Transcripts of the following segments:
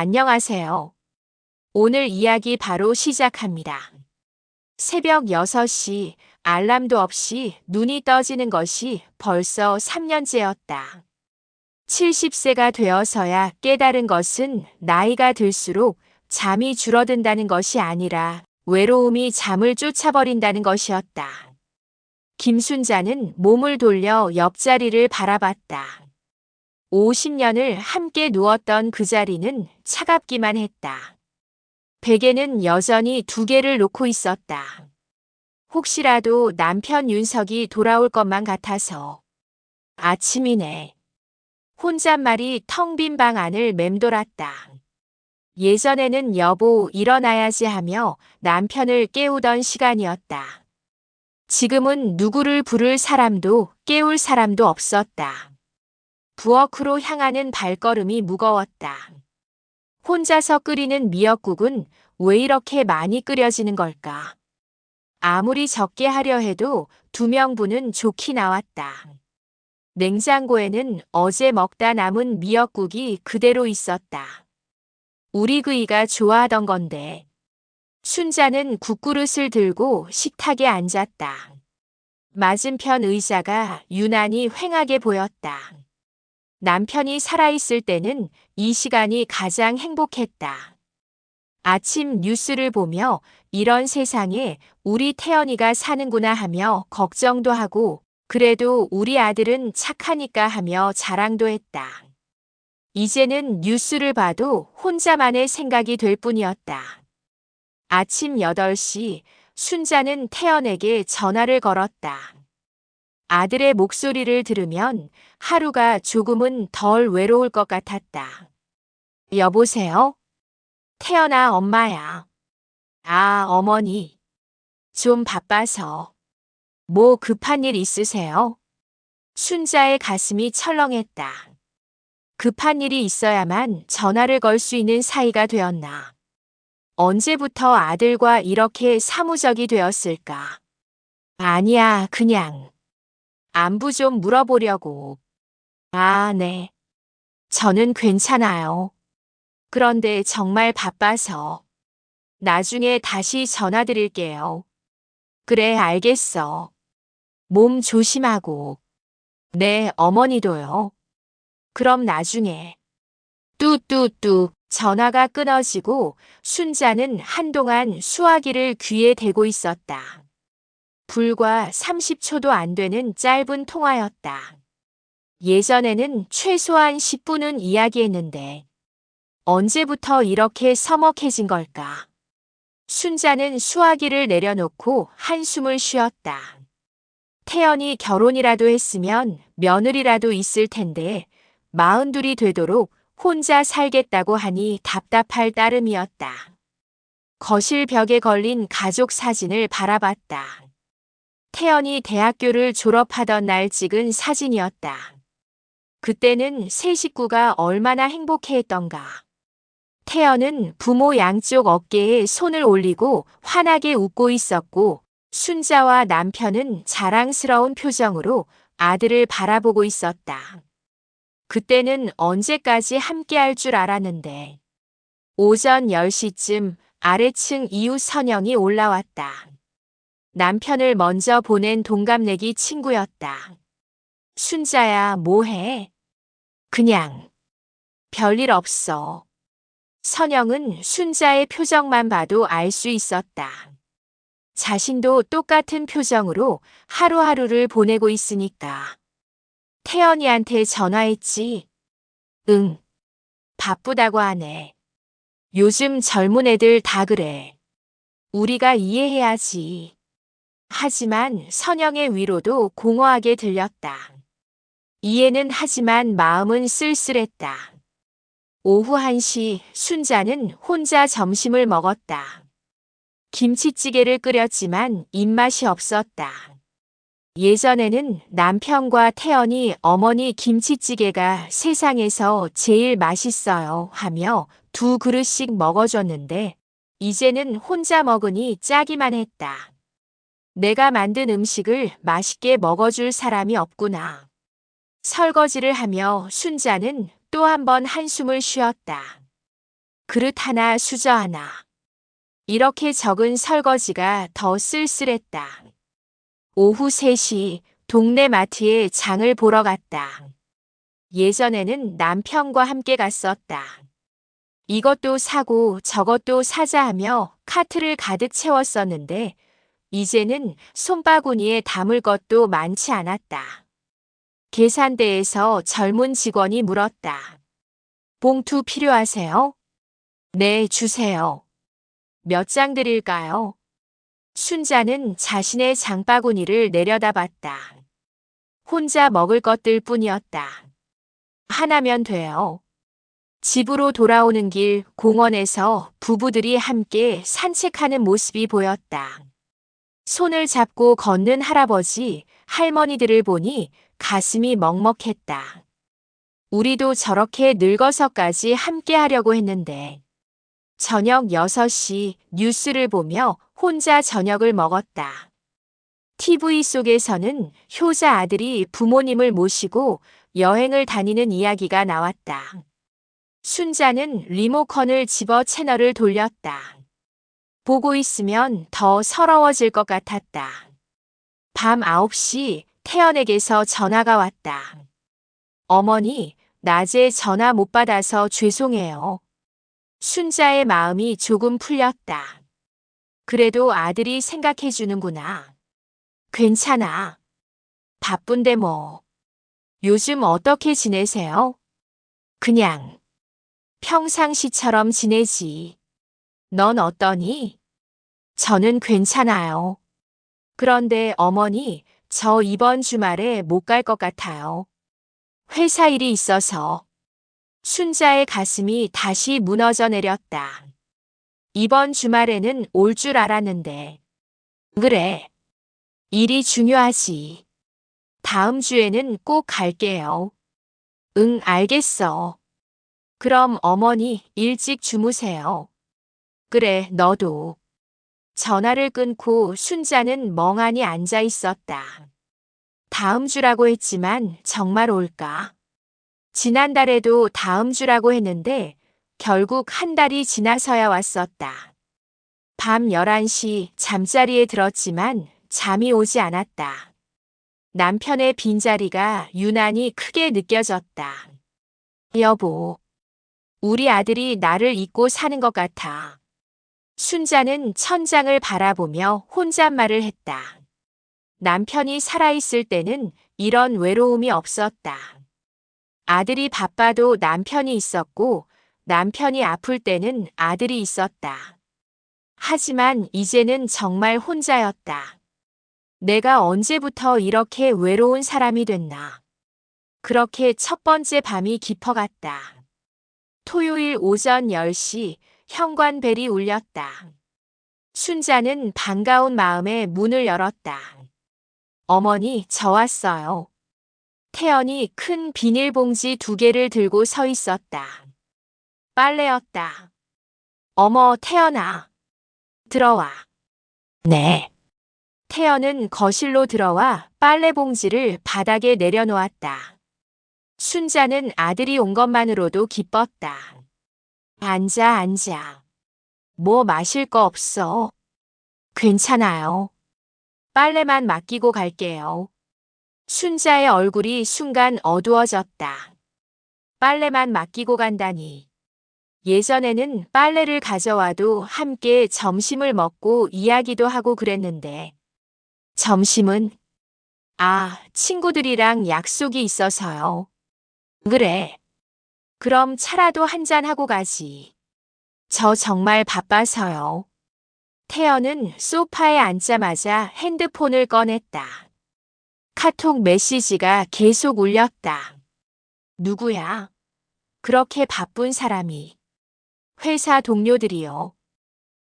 안녕하세요. 오늘 이야기 바로 시작합니다. 새벽 6시, 알람도 없이 눈이 떠지는 것이 벌써 3년째였다. 70세가 되어서야 깨달은 것은 나이가 들수록 잠이 줄어든다는 것이 아니라 외로움이 잠을 쫓아버린다는 것이었다. 김순자는 몸을 돌려 옆자리를 바라봤다. 50년을 함께 누웠던 그 자리는 차갑기만 했다. 베개는 여전히 2개를 놓고 있었다. 혹시라도 남편 윤석이 돌아올 것만 같아서. 아침이네. 혼잣말이 텅 빈 방 안을 맴돌았다. 예전에는 여보 일어나야지 하며 남편을 깨우던 시간이었다. 지금은 누구를 부를 사람도 깨울 사람도 없었다. 부엌으로 향하는 발걸음이 무거웠다. 혼자서 끓이는 미역국은 왜 이렇게 많이 끓여지는 걸까? 아무리 적게 하려 해도 2명분은 좋게 나왔다. 냉장고에는 어제 먹다 남은 미역국이 그대로 있었다. 우리 그이가 좋아하던 건데. 순자는 국그릇을 들고 식탁에 앉았다. 맞은편 의자가 유난히 휑하게 보였다. 남편이 살아있을 때는 이 시간이 가장 행복했다. 아침 뉴스를 보며 이런 세상에 우리 태연이가 사는구나 하며 걱정도 하고 그래도 우리 아들은 착하니까 하며 자랑도 했다. 이제는 뉴스를 봐도 혼자만의 생각이 될 뿐이었다. 아침 8시 순자는 태연에게 전화를 걸었다. 아들의 목소리를 들으면 하루가 조금은 덜 외로울 것 같았다. 여보세요? 태연아, 엄마야. 아, 어머니. 좀 바빠서. 뭐 급한 일 있으세요? 순자의 가슴이 철렁했다. 급한 일이 있어야만 전화를 걸 수 있는 사이가 되었나. 언제부터 아들과 이렇게 사무적이 되었을까? 아니야, 그냥. 안부 좀 물어보려고. 아, 네. 저는 괜찮아요. 그런데 정말 바빠서. 나중에 다시 전화드릴게요. 그래, 알겠어. 몸 조심하고. 네, 어머니도요. 그럼 나중에. 뚜뚜뚜 전화가 끊어지고 순자는 한동안 수화기를 귀에 대고 있었다. 불과 30초도 안 되는 짧은 통화였다. 예전에는 최소한 10분은 이야기했는데 언제부터 이렇게 서먹해진 걸까? 순자는 수화기를 내려놓고 한숨을 쉬었다. 태연이 결혼이라도 했으면 며느리라도 있을 텐데 42이 되도록 혼자 살겠다고 하니 답답할 따름이었다. 거실 벽에 걸린 가족 사진을 바라봤다. 태연이 대학교를 졸업하던 날 찍은 사진이었다. 그때는 세 식구가 얼마나 행복해했던가. 태연은 부모 양쪽 어깨에 손을 올리고 환하게 웃고 있었고 순자와 남편은 자랑스러운 표정으로 아들을 바라보고 있었다. 그때는 언제까지 함께할 줄 알았는데. 오전 10시쯤 아래층 이웃 선영이 올라왔다. 남편을 먼저 보낸 동갑내기 친구였다. 순자야, 뭐해? 그냥. 별일 없어. 선영은 순자의 표정만 봐도 알 수 있었다. 자신도 똑같은 표정으로 하루하루를 보내고 있으니까. 태연이한테 전화했지? 응. 바쁘다고 하네. 요즘 젊은 애들 다 그래. 우리가 이해해야지. 하지만 선영의 위로도 공허하게 들렸다. 이해는 하지만 마음은 쓸쓸했다. 오후 1시 순자는 혼자 점심을 먹었다. 김치찌개를 끓였지만 입맛이 없었다. 예전에는 남편과 태연이 어머니 김치찌개가 세상에서 제일 맛있어요 하며 2그릇씩 먹어줬는데 이제는 혼자 먹으니 짜기만 했다. 내가 만든 음식을 맛있게 먹어줄 사람이 없구나. 설거지를 하며 순자는 또 한 번 한숨을 쉬었다. 그릇 하나, 수저 하나. 이렇게 적은 설거지가 더 쓸쓸했다. 오후 3시 동네 마트에 장을 보러 갔다. 예전에는 남편과 함께 갔었다. 이것도 사고 저것도 사자 하며 카트를 가득 채웠었는데 이제는 손바구니에 담을 것도 많지 않았다. 계산대에서 젊은 직원이 물었다. 봉투 필요하세요? 네, 주세요. 몇 장 드릴까요? 순자는 자신의 장바구니를 내려다봤다. 혼자 먹을 것들 뿐이었다. 하나면 돼요. 집으로 돌아오는 길 공원에서 부부들이 함께 산책하는 모습이 보였다. 손을 잡고 걷는 할아버지, 할머니들을 보니 가슴이 먹먹했다. 우리도 저렇게 늙어서까지 함께 하려고 했는데. 저녁 6시 뉴스를 보며 혼자 저녁을 먹었다. TV 속에서는 효자 아들이 부모님을 모시고 여행을 다니는 이야기가 나왔다. 순자는 리모컨을 집어 채널을 돌렸다. 보고 있으면 더 서러워질 것 같았다. 밤 9시 태연에게서 전화가 왔다. 어머니, 낮에 전화 못 받아서 죄송해요. 순자의 마음이 조금 풀렸다. 그래도 아들이 생각해 주는구나. 괜찮아. 바쁜데 뭐. 요즘 어떻게 지내세요? 그냥 평상시처럼 지내지. 넌 어떠니? 저는 괜찮아요. 그런데 어머니, 저 이번 주말에 못 갈 것 같아요. 회사 일이 있어서. 순자의 가슴이 다시 무너져 내렸다. 이번 주말에는 올 줄 알았는데. 그래. 일이 중요하지. 다음 주에는 꼭 갈게요. 응, 알겠어. 그럼 어머니 일찍 주무세요. 그래, 너도. 전화를 끊고 순자는 멍하니 앉아 있었다. 다음 주라고 했지만 정말 올까? 지난달에도 다음 주라고 했는데 결국 한 달이 지나서야 왔었다. 밤 11시 잠자리에 들었지만 잠이 오지 않았다. 남편의 빈자리가 유난히 크게 느껴졌다. 여보, 우리 아들이 나를 잊고 사는 것 같아. 순자는 천장을 바라보며 혼잣말을 했다. 남편이 살아있을 때는 이런 외로움이 없었다. 아들이 바빠도 남편이 있었고 남편이 아플 때는 아들이 있었다. 하지만 이제는 정말 혼자였다. 내가 언제부터 이렇게 외로운 사람이 됐나. 그렇게 첫 번째 밤이 깊어갔다. 토요일 오전 10시 현관벨이 울렸다. 순자는 반가운 마음에 문을 열었다. 어머니, 저 왔어요. 태연이 큰 비닐봉지 2개를 들고 서 있었다. 빨래였다. 어머, 태연아. 들어와. 네. 태연은 거실로 들어와 빨래봉지를 바닥에 내려놓았다. 순자는 아들이 온 것만으로도 기뻤다. 앉아. 뭐 마실 거 없어? 괜찮아요. 빨래만 맡기고 갈게요. 순자의 얼굴이 순간 어두워졌다. 빨래만 맡기고 간다니. 예전에는 빨래를 가져와도 함께 점심을 먹고 이야기도 하고 그랬는데. 점심은? 친구들이랑 약속이 있어서요. 그래. 그럼 차라도 한잔 하고 가지. 저 정말 바빠서요. 태연은 소파에 앉자마자 핸드폰을 꺼냈다. 카톡 메시지가 계속 울렸다. 누구야? 그렇게 바쁜 사람이. 회사 동료들이요.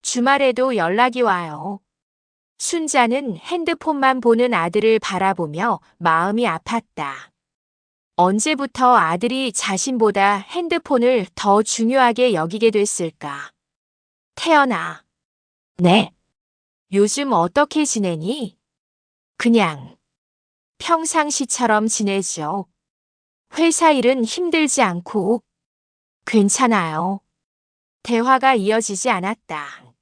주말에도 연락이 와요. 순자는 핸드폰만 보는 아들을 바라보며 마음이 아팠다. 언제부터 아들이 자신보다 핸드폰을 더 중요하게 여기게 됐을까? 태연아. 네. 요즘 어떻게 지내니? 그냥 평상시처럼 지내죠. 회사 일은 힘들지 않고 괜찮아요. 대화가 이어지지 않았다.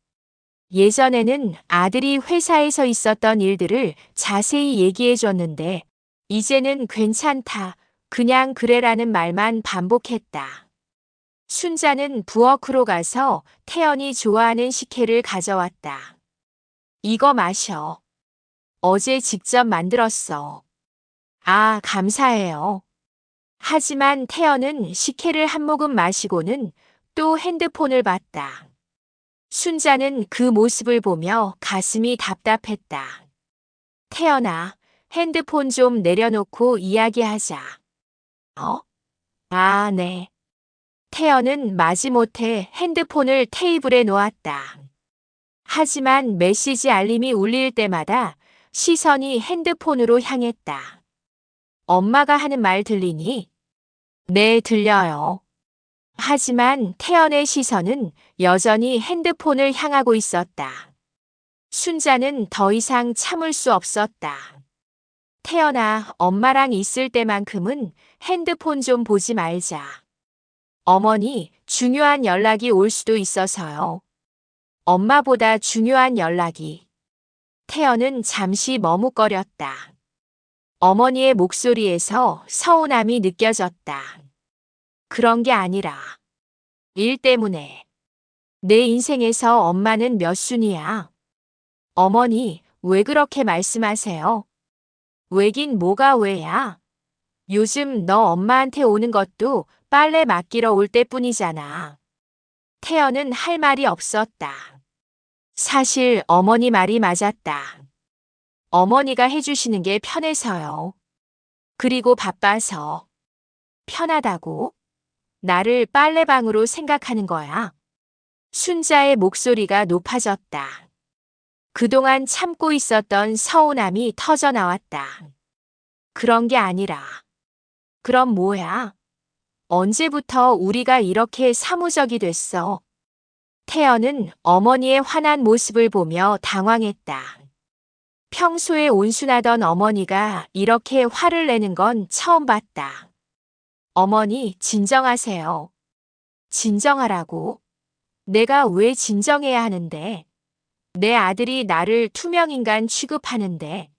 예전에는 아들이 회사에서 있었던 일들을 자세히 얘기해 줬는데 이제는 괜찮다, 그냥 그래라는 말만 반복했다. 순자는 부엌으로 가서 태연이 좋아하는 식혜를 가져왔다. 이거 마셔. 어제 직접 만들었어. 아, 감사해요. 하지만 태연은 식혜를 한 모금 마시고는 또 핸드폰을 봤다. 순자는 그 모습을 보며 가슴이 답답했다. 태연아, 핸드폰 좀 내려놓고 이야기하자. 어? 아, 네. 태연은 마지못해 핸드폰을 테이블에 놓았다. 하지만 메시지 알림이 울릴 때마다 시선이 핸드폰으로 향했다. 엄마가 하는 말 들리니? 네, 들려요. 하지만 태연의 시선은 여전히 핸드폰을 향하고 있었다. 순자는 더 이상 참을 수 없었다. 태연아, 엄마랑 있을 때만큼은 핸드폰 좀 보지 말자. 어머니, 중요한 연락이 올 수도 있어서요. 엄마보다 중요한 연락이. 태연은 잠시 머뭇거렸다. 어머니의 목소리에서 서운함이 느껴졌다. 그런 게 아니라 일 때문에. 내 인생에서 엄마는 몇 순이야. 어머니, 왜 그렇게 말씀하세요? 왜긴 뭐가 왜야? 요즘 너 엄마한테 오는 것도 빨래 맡기러 올 때뿐이잖아. 태연은 할 말이 없었다. 사실 어머니 말이 맞았다. 어머니가 해주시는 게 편해서요. 그리고 바빠서. 편하다고? 나를 빨래방으로 생각하는 거야. 순자의 목소리가 높아졌다. 그동안 참고 있었던 서운함이 터져 나왔다. 그런 게 아니라. 그럼 뭐야? 언제부터 우리가 이렇게 사무적이 됐어? 태연은 어머니의 화난 모습을 보며 당황했다. 평소에 온순하던 어머니가 이렇게 화를 내는 건 처음 봤다. 어머니, 진정하세요. 진정하라고? 내가 왜 진정해야 하는데? 내 아들이 나를 투명인간 취급하는데.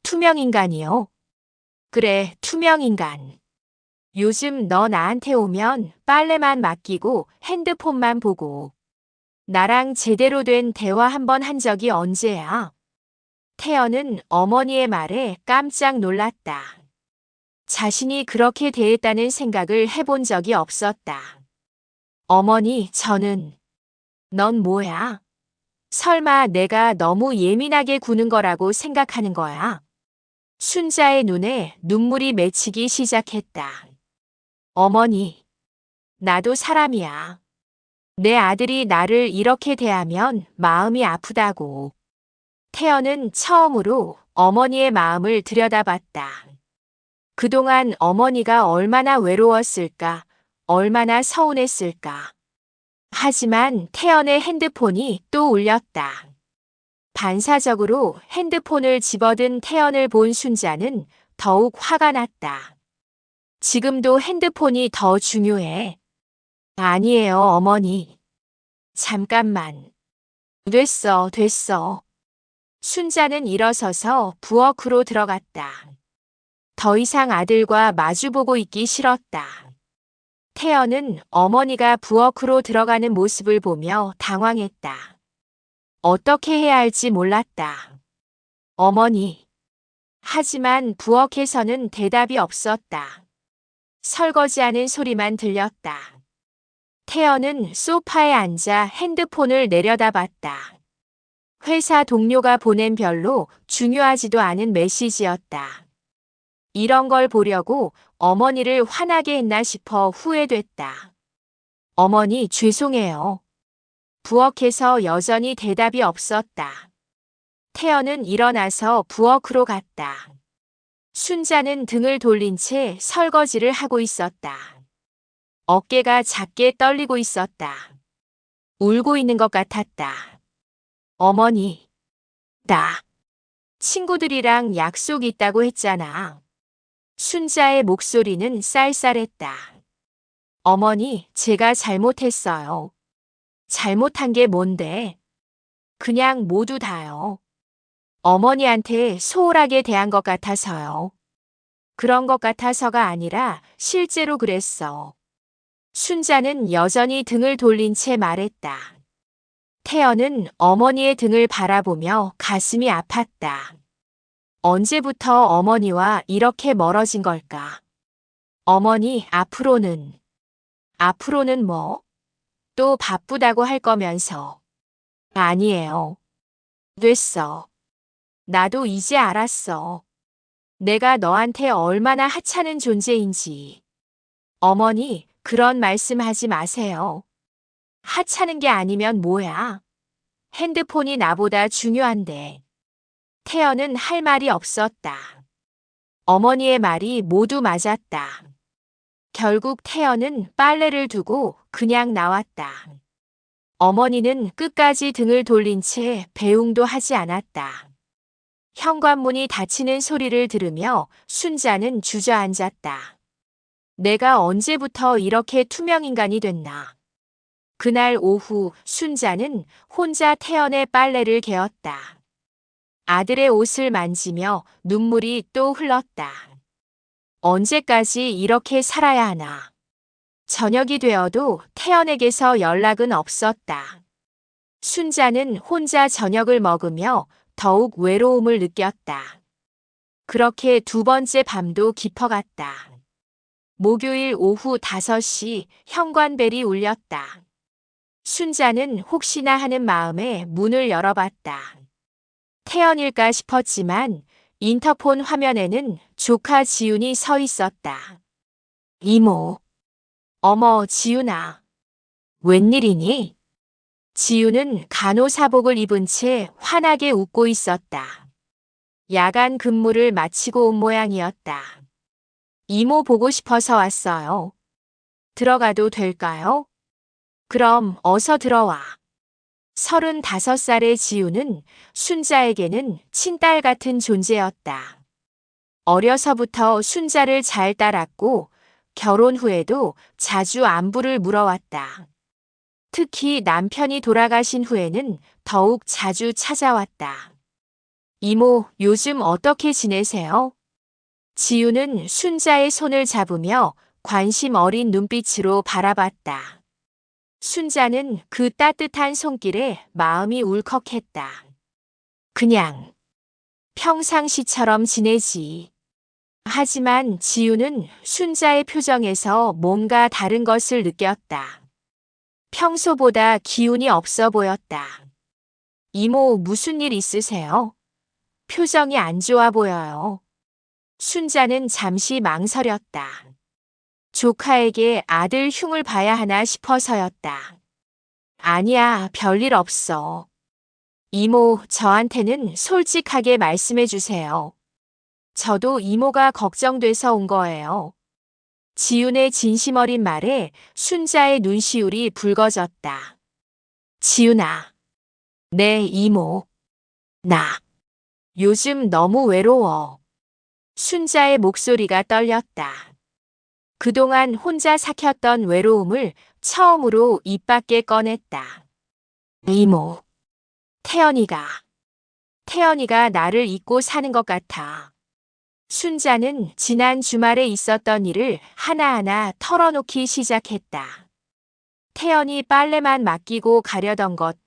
투명인간이요? 그래, 투명인간. 요즘 너 나한테 오면 빨래만 맡기고 핸드폰만 보고. 나랑 제대로 된 대화 한 번 한 적이 언제야? 태연은 어머니의 말에 깜짝 놀랐다. 자신이 그렇게 대했다는 생각을 해본 적이 없었다. 어머니, 넌 뭐야? 설마 내가 너무 예민하게 구는 거라고 생각하는 거야? 순자의 눈에 눈물이 맺히기 시작했다. 어머니, 나도 사람이야. 내 아들이 나를 이렇게 대하면 마음이 아프다고. 태연은 처음으로 어머니의 마음을 들여다봤다. 그동안 어머니가 얼마나 외로웠을까, 얼마나 서운했을까. 하지만 태연의 핸드폰이 또 울렸다. 반사적으로 핸드폰을 집어든 태연을 본 순자는 더욱 화가 났다. 지금도 핸드폰이 더 중요해. 아니에요, 어머니. 잠깐만. 됐어. 순자는 일어서서 부엌으로 들어갔다. 더 이상 아들과 마주보고 있기 싫었다. 태연은 어머니가 부엌으로 들어가는 모습을 보며 당황했다. 어떻게 해야 할지 몰랐다. 어머니. 하지만 부엌에서는 대답이 없었다. 설거지하는 소리만 들렸다. 태연은 소파에 앉아 핸드폰을 내려다봤다. 회사 동료가 보낸 별로 중요하지도 않은 메시지였다. 이런 걸 보려고 어머니를 화나게 했나 싶어 후회됐다. 어머니, 죄송해요. 부엌에서 여전히 대답이 없었다. 태연은 일어나서 부엌으로 갔다. 순자는 등을 돌린 채 설거지를 하고 있었다. 어깨가 작게 떨리고 있었다. 울고 있는 것 같았다. 어머니, 나 친구들이랑 약속 있다고 했잖아. 순자의 목소리는 쌀쌀했다. 어머니, 제가 잘못했어요. 잘못한 게 뭔데? 그냥 모두 다요. 어머니한테 소홀하게 대한 것 같아서요. 그런 것 같아서가 아니라 실제로 그랬어. 순자는 여전히 등을 돌린 채 말했다. 태연은 어머니의 등을 바라보며 가슴이 아팠다. 언제부터 어머니와 이렇게 멀어진 걸까? 어머니, 앞으로는 뭐? 또 바쁘다고 할 거면서. 아니에요. 됐어. 나도 이제 알았어. 내가 너한테 얼마나 하찮은 존재인지. 어머니, 그런 말씀 하지 마세요. 하찮은 게 아니면 뭐야? 핸드폰이 나보다 중요한데. 태연은 할 말이 없었다. 어머니의 말이 모두 맞았다. 결국 태연은 빨래를 두고 그냥 나왔다. 어머니는 끝까지 등을 돌린 채 배웅도 하지 않았다. 현관문이 닫히는 소리를 들으며 순자는 주저앉았다. 내가 언제부터 이렇게 투명인간이 됐나. 그날 오후 순자는 혼자 태연의 빨래를 개었다. 아들의 옷을 만지며 눈물이 또 흘렀다. 언제까지 이렇게 살아야 하나. 저녁이 되어도 태연에게서 연락은 없었다. 순자는 혼자 저녁을 먹으며 더욱 외로움을 느꼈다. 그렇게 두 번째 밤도 깊어갔다. 목요일 오후 5시 현관벨이 울렸다. 순자는 혹시나 하는 마음에 문을 열어봤다. 태연일까 싶었지만 인터폰 화면에는 조카 지윤이 서 있었다. 이모. 어머, 지윤아. 웬일이니? 지윤은 간호사복을 입은 채 환하게 웃고 있었다. 야간 근무를 마치고 온 모양이었다. 이모 보고 싶어서 왔어요. 들어가도 될까요? 그럼 어서 들어와. 35살의 지우는 순자에게는 친딸 같은 존재였다. 어려서부터 순자를 잘 따랐고 결혼 후에도 자주 안부를 물어왔다. 특히 남편이 돌아가신 후에는 더욱 자주 찾아왔다. 이모, 요즘 어떻게 지내세요? 지우는 순자의 손을 잡으며 관심 어린 눈빛으로 바라봤다. 순자는 그 따뜻한 손길에 마음이 울컥했다. 그냥 평상시처럼 지내지. 하지만 지우는 순자의 표정에서 뭔가 다른 것을 느꼈다. 평소보다 기운이 없어 보였다. 이모, 무슨 일 있으세요? 표정이 안 좋아 보여요. 순자는 잠시 망설였다. 조카에게 아들 흉을 봐야 하나 싶어서였다. 아니야, 별일 없어. 이모, 저한테는 솔직하게 말씀해 주세요. 저도 이모가 걱정돼서 온 거예요. 지윤의 진심 어린 말에 순자의 눈시울이 붉어졌다. 지윤아. 네, 이모. 나. 요즘 너무 외로워. 순자의 목소리가 떨렸다. 그동안 혼자 삭혔던 외로움을 처음으로 입 밖에 꺼냈다. 이모. 태연이가 나를 잊고 사는 것 같아. 순자는 지난 주말에 있었던 일을 하나하나 털어놓기 시작했다. 태연이 빨래만 맡기고 가려던 것,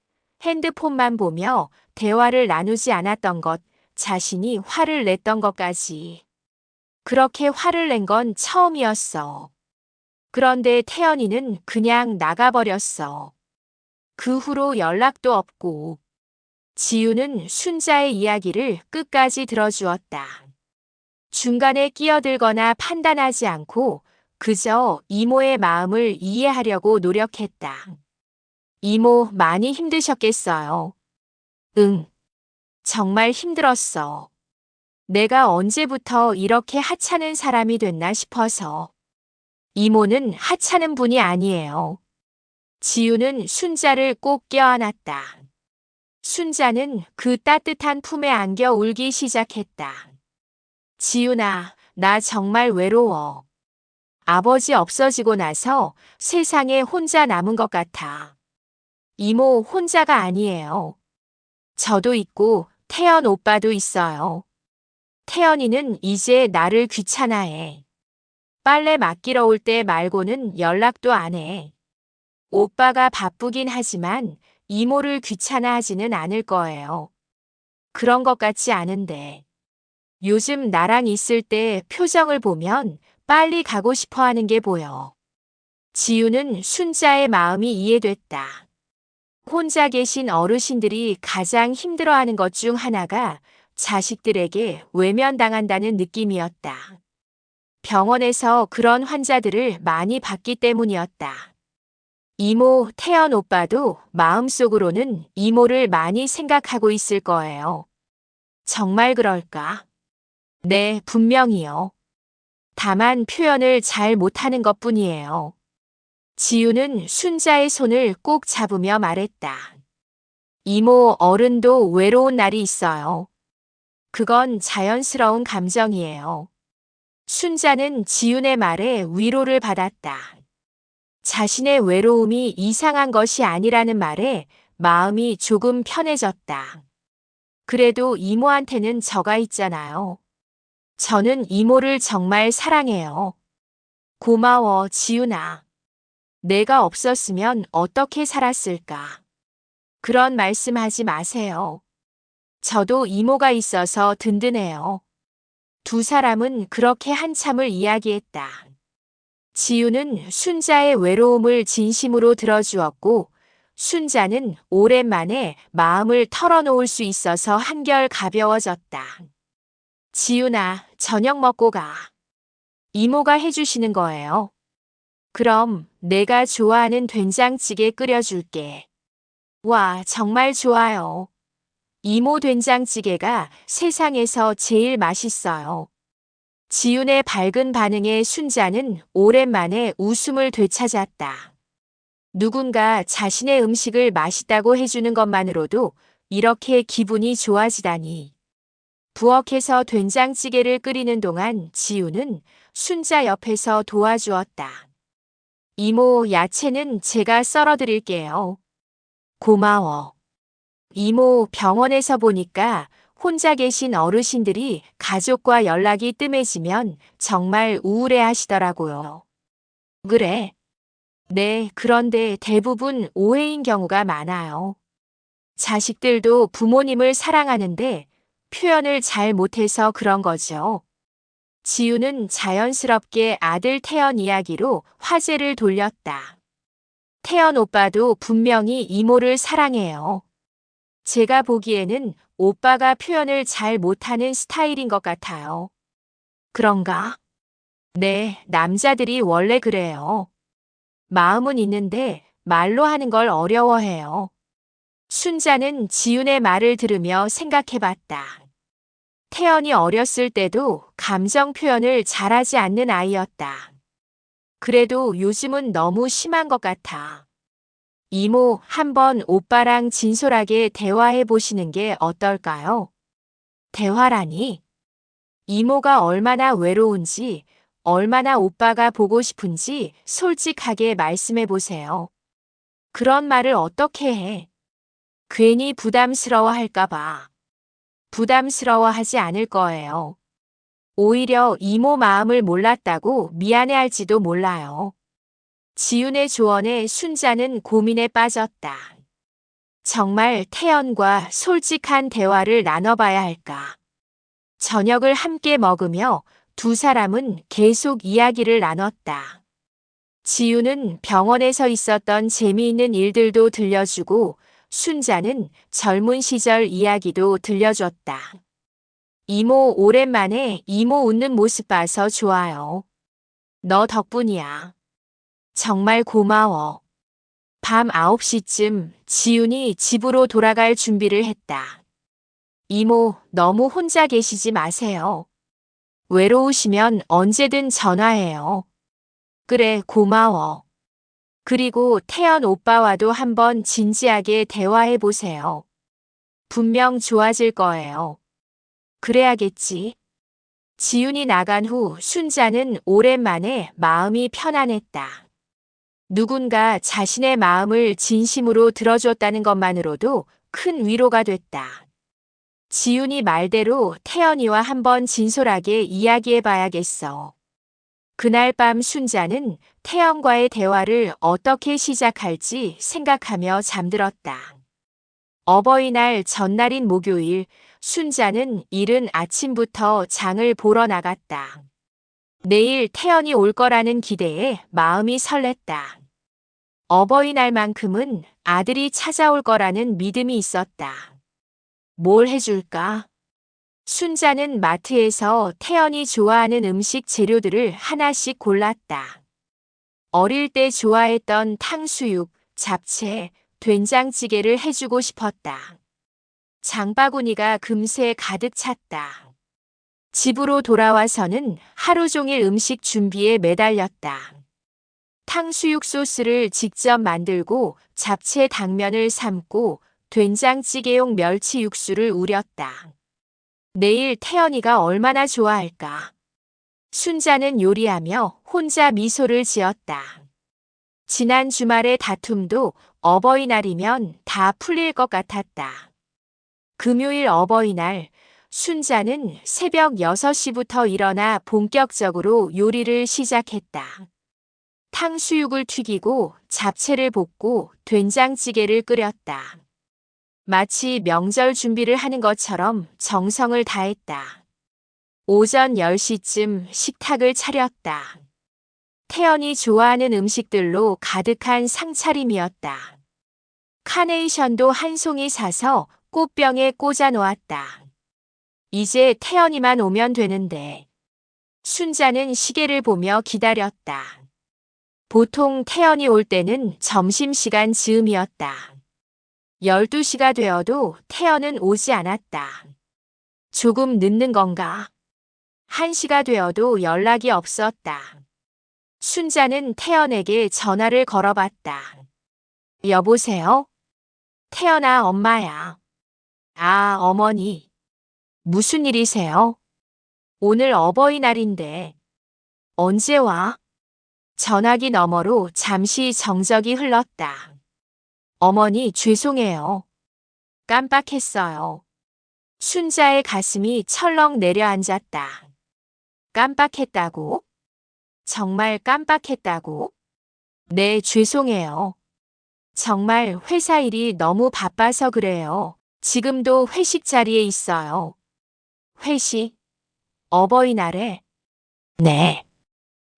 핸드폰만 보며 대화를 나누지 않았던 것, 자신이 화를 냈던 것까지. 그렇게 화를 낸 건 처음이었어. 그런데 태연이는 그냥 나가버렸어. 그 후로 연락도 없고. 지우는 순자의 이야기를 끝까지 들어주었다. 중간에 끼어들거나 판단하지 않고 그저 이모의 마음을 이해하려고 노력했다. 이모, 많이 힘드셨겠어요. 응. 정말 힘들었어. 내가 언제부터 이렇게 하찮은 사람이 됐나 싶어서. 이모는 하찮은 분이 아니에요. 지우는 순자를 꼭 껴안았다. 순자는 그 따뜻한 품에 안겨 울기 시작했다. 지윤아, 나 정말 외로워. 아버지 없어지고 나서 세상에 혼자 남은 것 같아. 이모 혼자가 아니에요. 저도 있고 태연 오빠도 있어요. 태연이는 이제 나를 귀찮아해. 빨래 맡기러 올 때 말고는 연락도 안 해. 오빠가 바쁘긴 하지만 이모를 귀찮아하지는 않을 거예요. 그런 것 같지 않은데. 요즘 나랑 있을 때 표정을 보면 빨리 가고 싶어 하는 게 보여. 지우는 순자의 마음이 이해됐다. 혼자 계신 어르신들이 가장 힘들어하는 것 중 하나가 자식들에게 외면당한다는 느낌이었다. 병원에서 그런 환자들을 많이 봤기 때문이었다. 이모 태연 오빠도 마음속으로는 이모를 많이 생각하고 있을 거예요. 정말 그럴까? 네, 분명히요. 다만 표현을 잘 못하는 것뿐이에요. 지우는 순자의 손을 꼭 잡으며 말했다. 이모 어른도 외로운 날이 있어요. 그건 자연스러운 감정이에요. 순자는 지훈의 말에 위로를 받았다. 자신의 외로움이 이상한 것이 아니라는 말에 마음이 조금 편해졌다. 그래도 이모한테는 저가 있잖아요. 저는 이모를 정말 사랑해요. 고마워, 지훈아. 내가 없었으면 어떻게 살았을까? 그런 말씀하지 마세요. 저도 이모가 있어서 든든해요. 두 사람은 그렇게 한참을 이야기했다. 지우는 순자의 외로움을 진심으로 들어주었고, 순자는 오랜만에 마음을 털어놓을 수 있어서 한결 가벼워졌다. 지훈아, 저녁 먹고 가. 이모가 해주시는 거예요. 그럼 내가 좋아하는 된장찌개 끓여줄게. 와, 정말 좋아요. 이모 된장찌개가 세상에서 제일 맛있어요. 지훈의 밝은 반응에 순자는 오랜만에 웃음을 되찾았다. 누군가 자신의 음식을 맛있다고 해주는 것만으로도 이렇게 기분이 좋아지다니. 부엌에서 된장찌개를 끓이는 동안 지훈은 순자 옆에서 도와주었다. 이모, 야채는 제가 썰어드릴게요. 고마워. 이모, 병원에서 보니까 혼자 계신 어르신들이 가족과 연락이 뜸해지면 정말 우울해 하시더라고요. 그래? 네, 그런데 대부분 오해인 경우가 많아요. 자식들도 부모님을 사랑하는데 표현을 잘 못해서 그런 거죠. 지우는 자연스럽게 아들 태연 이야기로 화제를 돌렸다. 태연 오빠도 분명히 이모를 사랑해요. 제가 보기에는 오빠가 표현을 잘 못하는 스타일인 것 같아요. 그런가? 네, 남자들이 원래 그래요. 마음은 있는데 말로 하는 걸 어려워해요. 순자는 지훈의 말을 들으며 생각해봤다. 태연이 어렸을 때도 감정 표현을 잘하지 않는 아이였다. 그래도 요즘은 너무 심한 것 같아. 이모, 한번 오빠랑 진솔하게 대화해 보시는 게 어떨까요? 대화라니? 이모가 얼마나 외로운지, 얼마나 오빠가 보고 싶은지 솔직하게 말씀해 보세요. 그런 말을 어떻게 해? 괜히 부담스러워 할까봐. 부담스러워하지 않을 거예요. 오히려 이모 마음을 몰랐다고 미안해할지도 몰라요. 지훈의 조언에 순자는 고민에 빠졌다. 정말 태연과 솔직한 대화를 나눠봐야 할까? 저녁을 함께 먹으며 두 사람은 계속 이야기를 나눴다. 지훈은 병원에서 있었던 재미있는 일들도 들려주고 순자는 젊은 시절 이야기도 들려줬다. 이모, 오랜만에 이모 웃는 모습 봐서 좋아요. 너 덕분이야. 정말 고마워. 밤 9시쯤 지훈이 집으로 돌아갈 준비를 했다. 이모, 너무 혼자 계시지 마세요. 외로우시면 언제든 전화해요. 그래, 고마워. 그리고 태연 오빠와도 한번 진지하게 대화해 보세요. 분명 좋아질 거예요. 그래야겠지. 지훈이 나간 후 순자는 오랜만에 마음이 편안했다. 누군가 자신의 마음을 진심으로 들어줬다는 것만으로도 큰 위로가 됐다. 지훈이 말대로 태연이와 한번 진솔하게 이야기해봐야겠어. 그날 밤 순자는 태연과의 대화를 어떻게 시작할지 생각하며 잠들었다. 어버이날 전날인 목요일, 순자는 이른 아침부터 장을 보러 나갔다. 내일 태연이 올 거라는 기대에 마음이 설렜다. 어버이날만큼은 아들이 찾아올 거라는 믿음이 있었다. 뭘 해줄까? 순자는 마트에서 태연이 좋아하는 음식 재료들을 하나씩 골랐다. 어릴 때 좋아했던 탕수육, 잡채, 된장찌개를 해주고 싶었다. 장바구니가 금세 가득 찼다. 집으로 돌아와서는 하루 종일 음식 준비에 매달렸다. 탕수육 소스를 직접 만들고 잡채 당면을 삶고 된장찌개용 멸치 육수를 우렸다. 내일 태연이가 얼마나 좋아할까? 순자는 요리하며 혼자 미소를 지었다. 지난 주말의 다툼도 어버이날이면 다 풀릴 것 같았다. 금요일 어버이날, 순자는 새벽 6시부터 일어나 본격적으로 요리를 시작했다. 탕수육을 튀기고 잡채를 볶고 된장찌개를 끓였다. 마치 명절 준비를 하는 것처럼 정성을 다했다. 오전 10시쯤 식탁을 차렸다. 태연이 좋아하는 음식들로 가득한 상차림이었다. 카네이션도 한 송이 사서 꽃병에 꽂아 놓았다. 이제 태연이만 오면 되는데. 순자는 시계를 보며 기다렸다. 보통 태연이 올 때는 점심시간 즈음이었다. 12시가 되어도 태연은 오지 않았다. 조금 늦는 건가? 1시가 되어도 연락이 없었다. 순자는 태연에게 전화를 걸어봤다. 여보세요? 태연아, 엄마야. 아, 어머니. 무슨 일이세요? 오늘 어버이날인데. 언제 와? 전화기 너머로 잠시 정적이 흘렀다. 어머니, 죄송해요. 깜빡했어요. 순자의 가슴이 철렁 내려앉았다. 깜빡했다고? 정말 깜빡했다고? 네, 죄송해요. 정말 회사 일이 너무 바빠서 그래요. 지금도 회식 자리에 있어요. 회식? 어버이날에? 네.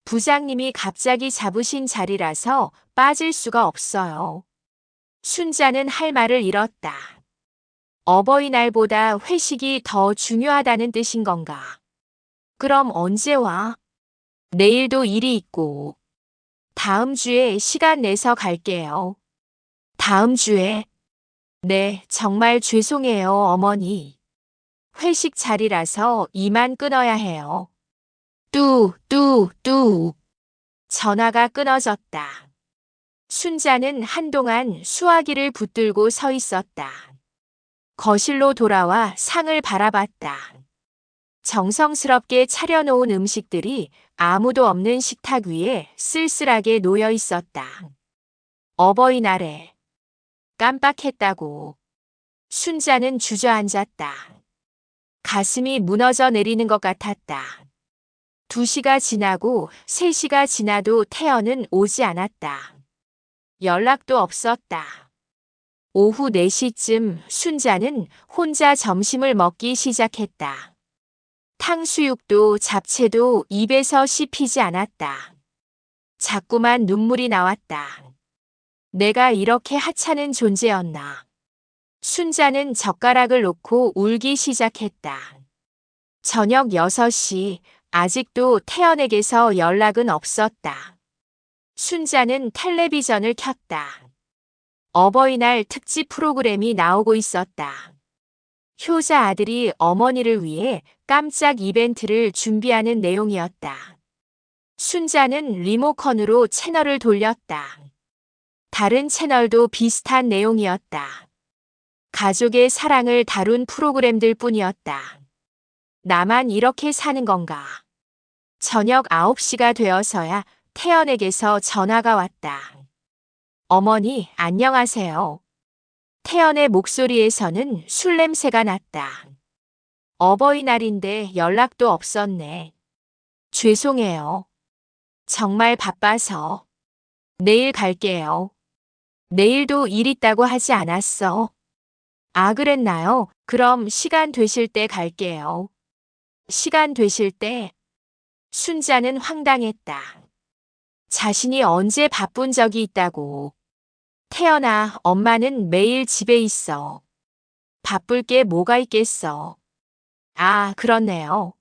부장님이 갑자기 잡으신 자리라서 빠질 수가 없어요. 순자는 할 말을 잃었다. 어버이날보다 회식이 더 중요하다는 뜻인 건가? 그럼 언제 와? 내일도 일이 있고. 다음 주에 시간 내서 갈게요. 다음 주에? 네, 정말 죄송해요, 어머니. 회식 자리라서 이만 끊어야 해요. 뚜. 전화가 끊어졌다. 순자는 한동안 수화기를 붙들고 서 있었다. 거실로 돌아와 상을 바라봤다. 정성스럽게 차려놓은 음식들이 아무도 없는 식탁 위에 쓸쓸하게 놓여 있었다. 어버이날에. 깜빡했다고. 순자는 주저앉았다. 가슴이 무너져 내리는 것 같았다. 2시가 지나고 3시가 지나도 태연은 오지 않았다. 연락도 없었다. 오후 4시쯤 순자는 혼자 점심을 먹기 시작했다. 탕수육도 잡채도 입에서 씹히지 않았다. 자꾸만 눈물이 나왔다. 내가 이렇게 하찮은 존재였나. 순자는 젓가락을 놓고 울기 시작했다. 저녁 6시, 아직도 태연에게서 연락은 없었다. 순자는 텔레비전을 켰다. 어버이날 특집 프로그램이 나오고 있었다. 효자 아들이 어머니를 위해 깜짝 이벤트를 준비하는 내용이었다. 순자는 리모컨으로 채널을 돌렸다. 다른 채널도 비슷한 내용이었다. 가족의 사랑을 다룬 프로그램들 뿐이었다. 나만 이렇게 사는 건가? 저녁 9시가 되어서야 태연에게서 전화가 왔다. 어머니, 안녕하세요. 태연의 목소리에서는 술 냄새가 났다. 어버이날인데 연락도 없었네. 죄송해요. 정말 바빠서. 내일 갈게요. 내일도 일 있다고 하지 않았어. 아, 그랬나요? 그럼 시간 되실 때 갈게요. 시간 되실 때? 순자는 황당했다. 자신이 언제 바쁜 적이 있다고. 태연아, 엄마는 매일 집에 있어. 바쁠 게 뭐가 있겠어. 아, 그렇네요.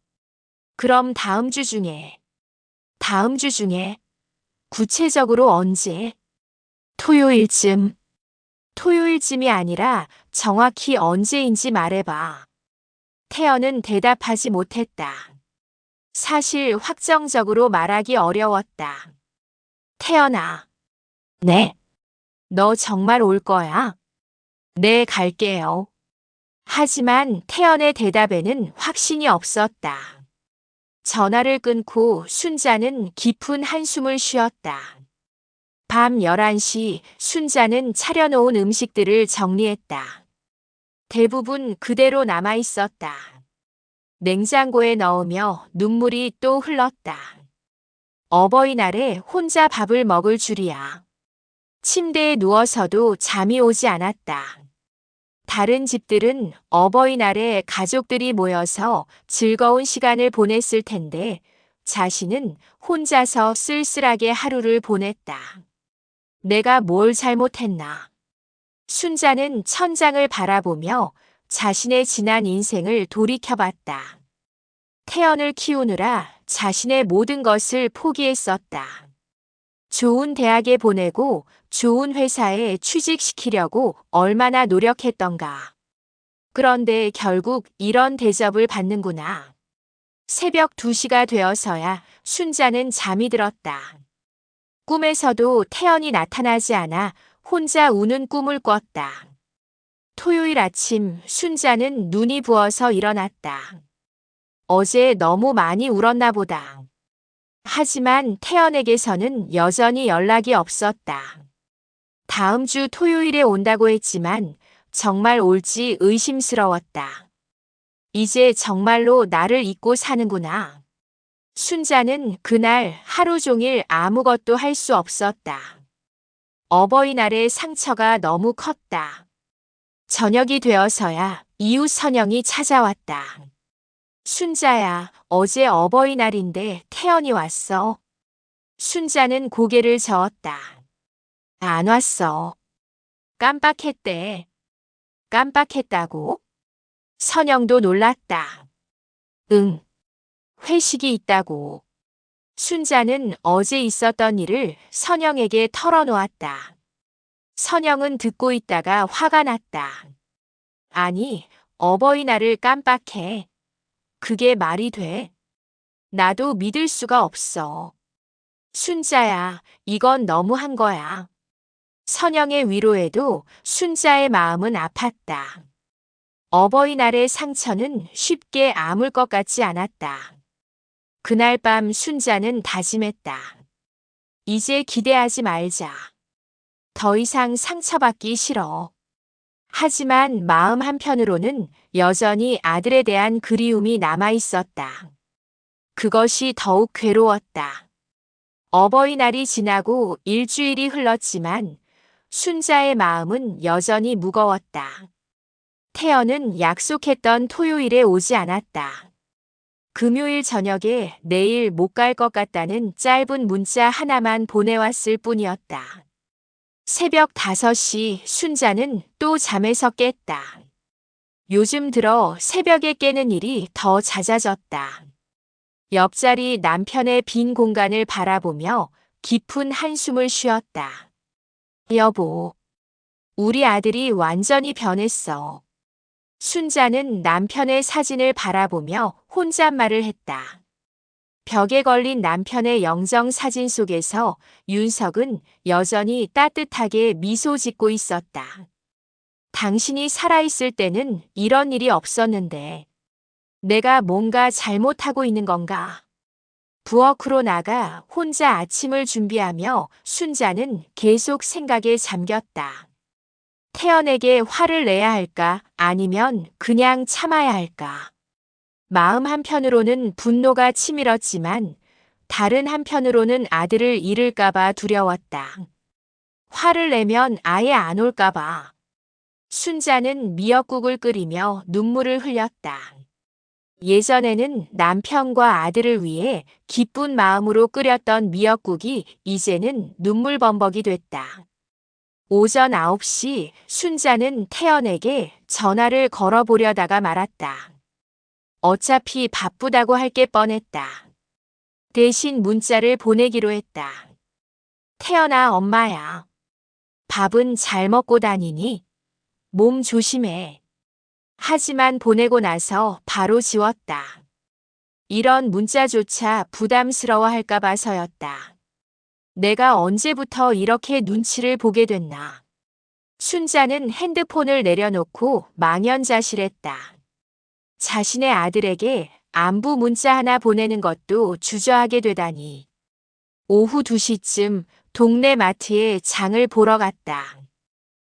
그럼 다음 주 중에. 다음 주 중에. 구체적으로 언제? 토요일쯤. 토요일쯤이 아니라 정확히 언제인지 말해봐. 태연은 대답하지 못했다. 사실 확정적으로 말하기 어려웠다. 태연아. 네. 너 정말 올 거야? 네, 갈게요. 하지만 태연의 대답에는 확신이 없었다. 전화를 끊고 순자는 깊은 한숨을 쉬었다. 밤 11시 순자는 차려놓은 음식들을 정리했다. 대부분 그대로 남아 있었다. 냉장고에 넣으며 눈물이 또 흘렀다. 어버이날에 혼자 밥을 먹을 줄이야. 침대에 누워서도 잠이 오지 않았다. 다른 집들은 어버이날에 가족들이 모여서 즐거운 시간을 보냈을 텐데 자신은 혼자서 쓸쓸하게 하루를 보냈다. 내가 뭘 잘못했나? 순자는 천장을 바라보며 자신의 지난 인생을 돌이켜봤다. 태연을 키우느라 자신의 모든 것을 포기했었다. 좋은 대학에 보내고 좋은 회사에 취직시키려고 얼마나 노력했던가. 그런데 결국 이런 대접을 받는구나. 새벽 2시가 되어서야 순자는 잠이 들었다. 꿈에서도 태연이 나타나지 않아 혼자 우는 꿈을 꿨다. 토요일 아침 순자는 눈이 부어서 일어났다. 어제 너무 많이 울었나 보다. 하지만 태연에게서는 여전히 연락이 없었다. 다음 주 토요일에 온다고 했지만 정말 올지 의심스러웠다. 이제 정말로 나를 잊고 사는구나. 순자는 그날 하루 종일 아무것도 할 수 없었다. 어버이날의 상처가 너무 컸다. 저녁이 되어서야 이웃 선영이 찾아왔다. 순자야, 어제 어버이날인데 태연이 왔어. 순자는 고개를 저었다. 안 왔어. 깜빡했대. 깜빡했다고? 선영도 놀랐다. 응. 회식이 있다고. 순자는 어제 있었던 일을 선영에게 털어놓았다. 선영은 듣고 있다가 화가 났다. 아니, 어버이날을 깜빡해. 그게 말이 돼? 나도 믿을 수가 없어. 순자야, 이건 너무한 거야. 선영의 위로에도 순자의 마음은 아팠다. 어버이날의 상처는 쉽게 아물 것 같지 않았다. 그날 밤 순자는 다짐했다. 이제 기대하지 말자. 더 이상 상처받기 싫어. 하지만 마음 한편으로는 여전히 아들에 대한 그리움이 남아 있었다. 그것이 더욱 괴로웠다. 어버이날이 지나고 일주일이 흘렀지만 순자의 마음은 여전히 무거웠다. 태연은 약속했던 토요일에 오지 않았다. 금요일 저녁에 내일 못 갈 것 같다는 짧은 문자 하나만 보내왔을 뿐이었다. 새벽 5시 순자는 또 잠에서 깼다. 요즘 들어 새벽에 깨는 일이 더 잦아졌다. 옆자리 남편의 빈 공간을 바라보며 깊은 한숨을 쉬었다. 여보, 우리 아들이 완전히 변했어. 순자는 남편의 사진을 바라보며 혼잣말을 했다. 벽에 걸린 남편의 영정 사진 속에서 윤석은 여전히 따뜻하게 미소 짓고 있었다. 당신이 살아있을 때는 이런 일이 없었는데 내가 뭔가 잘못하고 있는 건가? 부엌으로 나가 혼자 아침을 준비하며 순자는 계속 생각에 잠겼다. 태연에게 화를 내야 할까 아니면 그냥 참아야 할까. 마음 한편으로는 분노가 치밀었지만 다른 한편으로는 아들을 잃을까봐 두려웠다. 화를 내면 아예 안 올까봐. 순자는 미역국을 끓이며 눈물을 흘렸다. 예전에는 남편과 아들을 위해 기쁜 마음으로 끓였던 미역국이 이제는 눈물범벅이 됐다. 오전 9시 순자는 태연에게 전화를 걸어보려다가 말았다. 어차피 바쁘다고 할 게 뻔했다. 대신 문자를 보내기로 했다. 태연아, 엄마야. 밥은 잘 먹고 다니니? 몸 조심해. 하지만 보내고 나서 바로 지웠다. 이런 문자조차 부담스러워 할까 봐서였다. 내가 언제부터 이렇게 눈치를 보게 됐나. 순자는 핸드폰을 내려놓고 망연자실했다. 자신의 아들에게 안부 문자 하나 보내는 것도 주저하게 되다니. 오후 2시쯤 동네 마트에 장을 보러 갔다.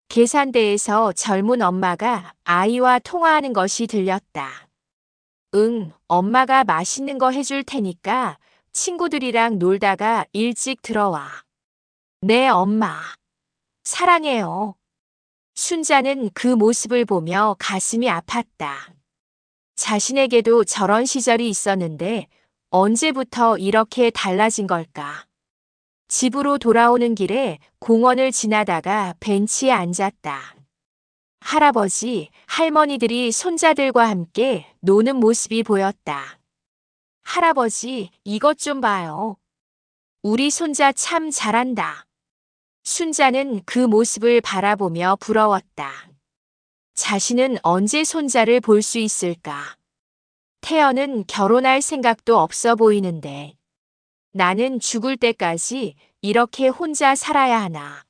계산대에서 젊은 엄마가 아이와 통화하는 것이 들렸다. 응, 엄마가 맛있는 거 해줄 테니까 친구들이랑 놀다가 일찍 들어와. 네, 엄마. 사랑해요. 순자는 그 모습을 보며 가슴이 아팠다. 자신에게도 저런 시절이 있었는데 언제부터 이렇게 달라진 걸까? 집으로 돌아오는 길에 공원을 지나다가 벤치에 앉았다. 할아버지, 할머니들이 손자들과 함께 노는 모습이 보였다. 할아버지, 이것 좀 봐요. 우리 손자 참 잘한다. 순자는 그 모습을 바라보며 부러웠다. 자신은 언제 손자를 볼 수 있을까? 태연은 결혼할 생각도 없어 보이는데. 나는 죽을 때까지 이렇게 혼자 살아야 하나.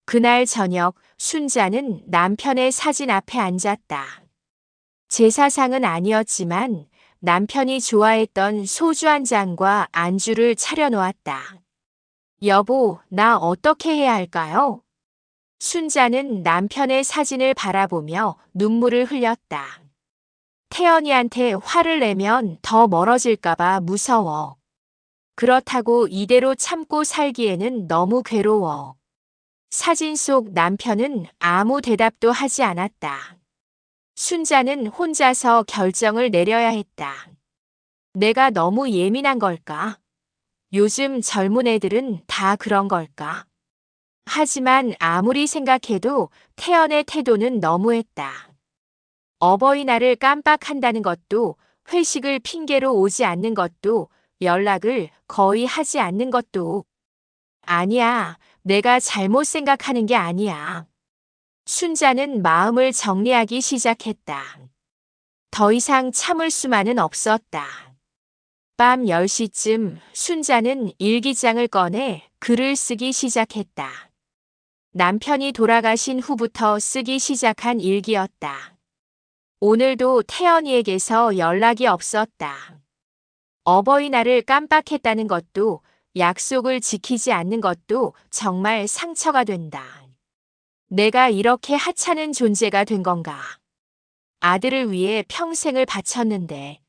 그날 저녁 순자는 남편의 사진 앞에 앉았다. 제사상은 아니었지만 남편이 좋아했던 소주 한 잔과 안주를 차려놓았다. 여보, 나 어떻게 해야 할까요? 순자는 남편의 사진을 바라보며 눈물을 흘렸다. 태연이한테 화를 내면 더 멀어질까봐 무서워. 그렇다고 이대로 참고 살기에는 너무 괴로워. 사진 속 남편은 아무 대답도 하지 않았다. 순자는 혼자서 결정을 내려야 했다. 내가 너무 예민한 걸까? 요즘 젊은 애들은 다 그런 걸까? 하지만 아무리 생각해도 태연의 태도는 너무했다. 어버이날을 깜빡한다는 것도, 회식을 핑계로 오지 않는 것도, 연락을 거의 하지 않는 것도. 아니야, 내가 잘못 생각하는 게 아니야. 순자는 마음을 정리하기 시작했다. 더 이상 참을 수만은 없었다. 밤 10시쯤 순자는 일기장을 꺼내 글을 쓰기 시작했다. 남편이 돌아가신 후부터 쓰기 시작한 일기였다. 오늘도 태연이에게서 연락이 없었다. 어버이날을 깜빡했다는 것도, 약속을 지키지 않는 것도 정말 상처가 된다. 내가 이렇게 하찮은 존재가 된 건가? 아들을 위해 평생을 바쳤는데.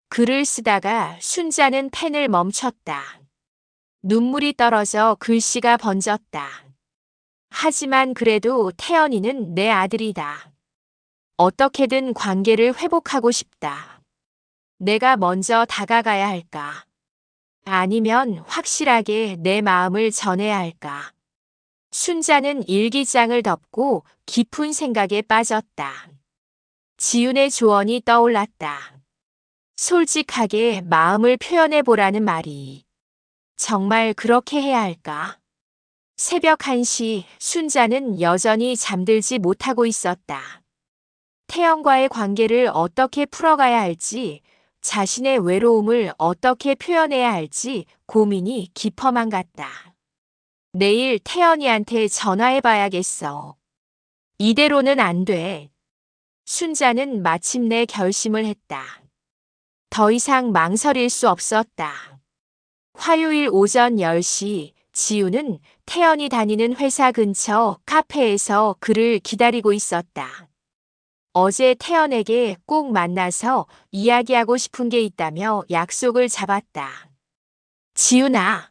글을 쓰다가 순자는 펜을 멈췄다. 눈물이 떨어져 글씨가 번졌다. 하지만 그래도 태연이는 내 아들이다. 어떻게든 관계를 회복하고 싶다. 내가 먼저 다가가야 할까? 아니면 확실하게 내 마음을 전해야 할까? 순자는 일기장을 덮고 깊은 생각에 빠졌다. 지윤의 조언이 떠올랐다. 솔직하게 마음을 표현해 보라는 말이. 정말 그렇게 해야 할까? 새벽 1시 순자는 여전히 잠들지 못하고 있었다. 태연과의 관계를 어떻게 풀어가야 할지, 자신의 외로움을 어떻게 표현해야 할지 고민이 깊어만 갔다. 내일 태연이한테 전화해봐야겠어. 이대로는 안 돼. 순자는 마침내 결심을 했다. 더 이상 망설일 수 없었다. 화요일 오전 10시 지우는 태연이 다니는 회사 근처 카페에서 그를 기다리고 있었다. 어제 태연에게 꼭 만나서 이야기하고 싶은 게 있다며 약속을 잡았다. 지훈아.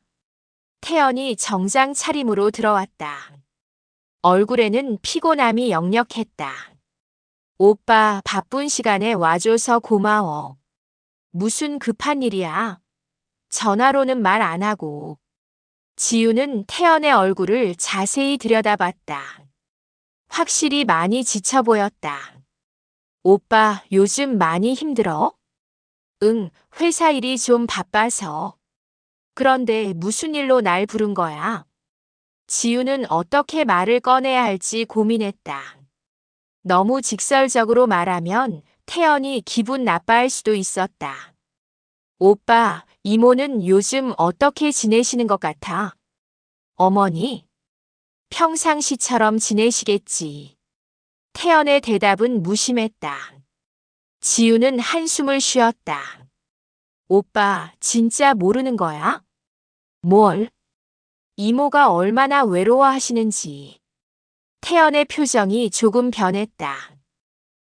태연이 정장 차림으로 들어왔다. 얼굴에는 피곤함이 역력했다. 오빠 바쁜 시간에 와줘서 고마워. 무슨 급한 일이야? 전화로는 말 안 하고. 지우는 태연의 얼굴을 자세히 들여다봤다. 확실히 많이 지쳐 보였다. 오빠 요즘 많이 힘들어? 응, 회사 일이 좀 바빠서. 그런데 무슨 일로 날 부른 거야? 지우는 어떻게 말을 꺼내야 할지 고민했다. 너무 직설적으로 말하면 태연이 기분 나빠할 수도 있었다. 오빠, 이모는 요즘 어떻게 지내시는 것 같아? 어머니? 평상시처럼 지내시겠지. 태연의 대답은 무심했다. 지우는 한숨을 쉬었다. 오빠, 진짜 모르는 거야? 뭘? 이모가 얼마나 외로워하시는지. 태연의 표정이 조금 변했다.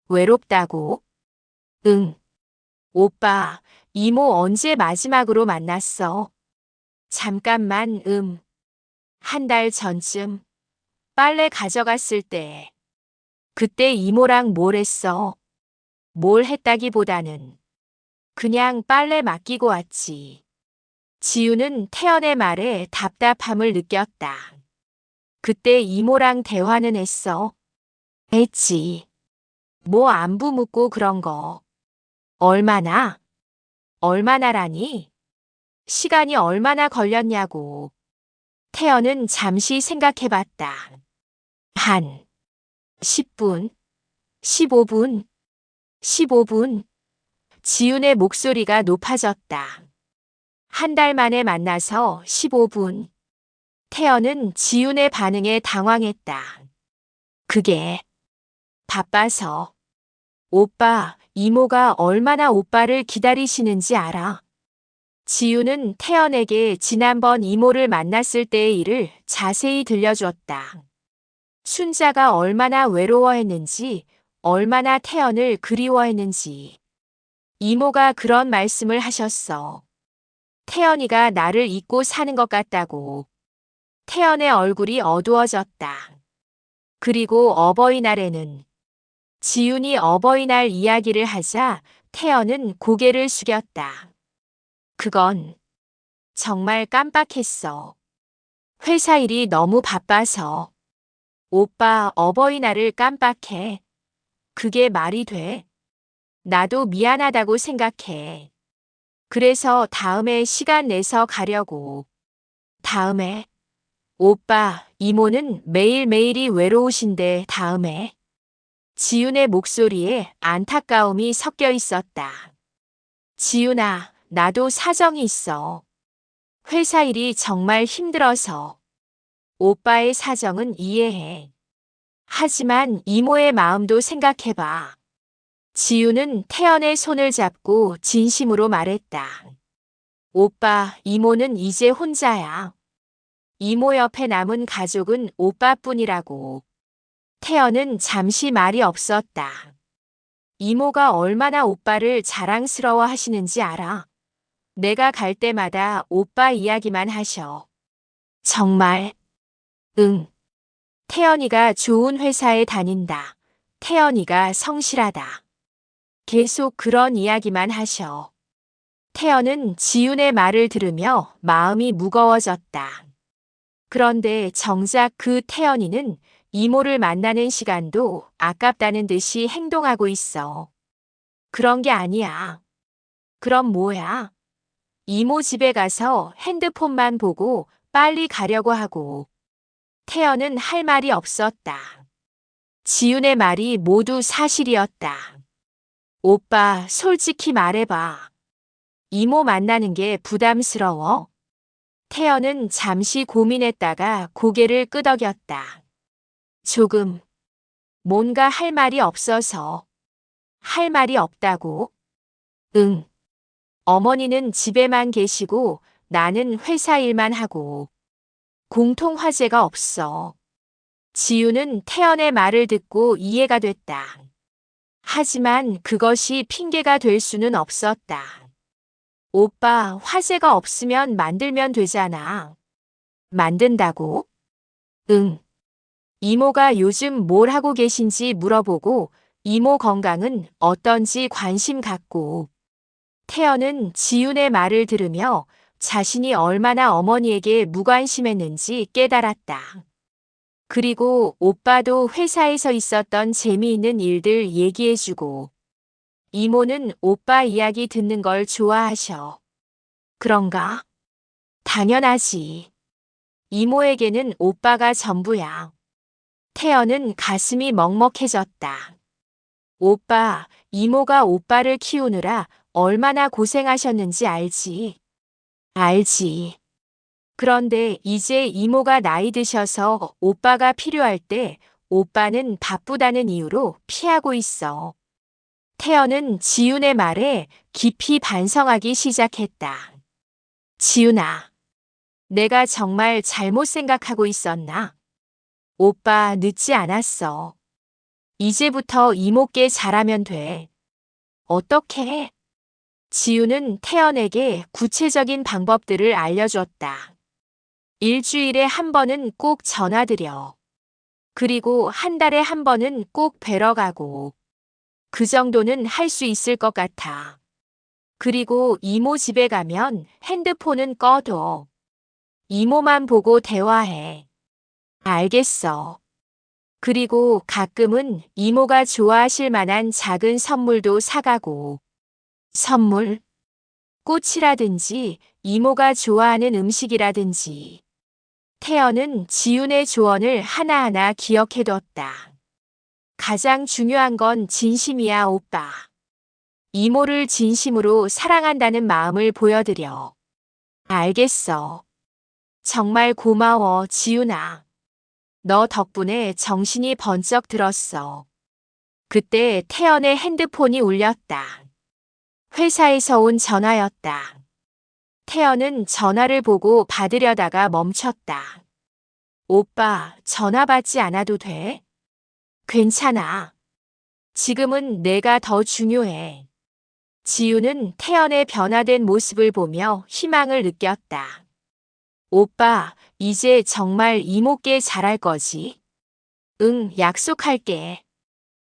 외롭다고? 응. 오빠, 이모 언제 마지막으로 만났어? 잠깐만, 한 달 전쯤. 빨래 가져갔을 때. 그때 이모랑 뭘 했어? 뭘 했다기보다는 그냥 빨래 맡기고 왔지. 지우는 태연의 말에 답답함을 느꼈다. 그때 이모랑 대화는 했어? 했지. 뭐 안부 묻고 그런 거. 얼마나? 얼마나라니? 시간이 얼마나 걸렸냐고. 태연은 잠시 생각해봤다. 한 10분, 15분, 15분. 지훈의 목소리가 높아졌다. 한 달 만에 만나서 15분. 태연은 지훈의 반응에 당황했다. 그게 바빠서. 오빠, 이모가 얼마나 오빠를 기다리시는지 알아? 지훈은 태연에게 지난번 이모를 만났을 때의 일을 자세히 들려줬다. 순자가 얼마나 외로워했는지, 얼마나 태연을 그리워했는지. 이모가 그런 말씀을 하셨어. 태연이가 나를 잊고 사는 것 같다고. 태연의 얼굴이 어두워졌다. 그리고 어버이날에는 지훈이 어버이날 이야기를 하자 태연은 고개를 숙였다. 그건 정말 깜빡했어. 회사 일이 너무 바빠서. 오빠 어버이날을 깜빡해. 그게 말이 돼? 나도 미안하다고 생각해. 그래서 다음에 시간 내서 가려고. 다음에? 오빠, 이모는 매일매일이 외로우신데 다음에? 지훈의 목소리에 안타까움이 섞여 있었다. 지훈아, 나도 사정이 있어. 회사 일이 정말 힘들어서. 오빠의 사정은 이해해. 하지만 이모의 마음도 생각해봐. 지훈은 태연의 손을 잡고 진심으로 말했다. 오빠, 이모는 이제 혼자야. 이모 옆에 남은 가족은 오빠뿐이라고. 태연은 잠시 말이 없었다. 이모가 얼마나 오빠를 자랑스러워 하시는지 알아? 내가 갈 때마다 오빠 이야기만 하셔. 정말? 응. 태연이가 좋은 회사에 다닌다. 태연이가 성실하다. 계속 그런 이야기만 하셔. 태연은 지훈의 말을 들으며 마음이 무거워졌다. 그런데 정작 그 태연이는 이모를 만나는 시간도 아깝다는 듯이 행동하고 있어. 그런 게 아니야. 그럼 뭐야? 이모 집에 가서 핸드폰만 보고 빨리 가려고 하고. 태연은 할 말이 없었다. 지훈의 말이 모두 사실이었다. 오빠, 솔직히 말해봐. 이모 만나는 게 부담스러워? 태연은 잠시 고민했다가 고개를 끄덕였다. 조금. 뭔가 할 말이 없어서. 할 말이 없다고? 응. 어머니는 집에만 계시고 나는 회사 일만 하고 공통 화제가 없어. 지우는 태연의 말을 듣고 이해가 됐다. 하지만 그것이 핑계가 될 수는 없었다. 오빠, 화제가 없으면 만들면 되잖아. 만든다고? 응. 이모가 요즘 뭘 하고 계신지 물어보고 이모 건강은 어떤지 관심 갖고. 태연은 지윤의 말을 들으며 자신이 얼마나 어머니에게 무관심했는지 깨달았다. 그리고 오빠도 회사에서 있었던 재미있는 일들 얘기해주고 이모는 오빠 이야기 듣는 걸 좋아하셔. 그런가? 당연하지. 이모에게는 오빠가 전부야. 태연은 가슴이 먹먹해졌다. 오빠, 이모가 오빠를 키우느라 얼마나 고생하셨는지 알지? 알지. 그런데 이제 이모가 나이 드셔서 오빠가 필요할 때 오빠는 바쁘다는 이유로 피하고 있어. 태연은 지윤의 말에 깊이 반성하기 시작했다. 지윤아, 내가 정말 잘못 생각하고 있었나? 오빠 늦지 않았어. 이제부터 이모께 잘하면 돼. 어떻게? 지윤은 태연에게 구체적인 방법들을 알려줬다. 일주일에 한 번은 꼭 전화드려. 그리고 한 달에 한 번은 꼭 뵈러 가고. 그 정도는 할 수 있을 것 같아. 그리고 이모 집에 가면 핸드폰은 꺼둬. 이모만 보고 대화해. 알겠어. 그리고 가끔은 이모가 좋아하실 만한 작은 선물도 사가고. 선물? 꽃이라든지 이모가 좋아하는 음식이라든지. 태연은 지윤의 조언을 하나하나 기억해뒀다. 가장 중요한 건 진심이야, 오빠. 이모를 진심으로 사랑한다는 마음을 보여드려. 알겠어. 정말 고마워, 지윤아. 너 덕분에 정신이 번쩍 들었어. 그때 태연의 핸드폰이 울렸다. 회사에서 온 전화였다. 태연은 전화를 보고 받으려다가 멈췄다. 오빠, 전화 받지 않아도 돼? 괜찮아. 지금은 내가 더 중요해. 지우는 태연의 변화된 모습을 보며 희망을 느꼈다. 오빠, 이제 정말 이모께 잘할 거지? 응, 약속할게.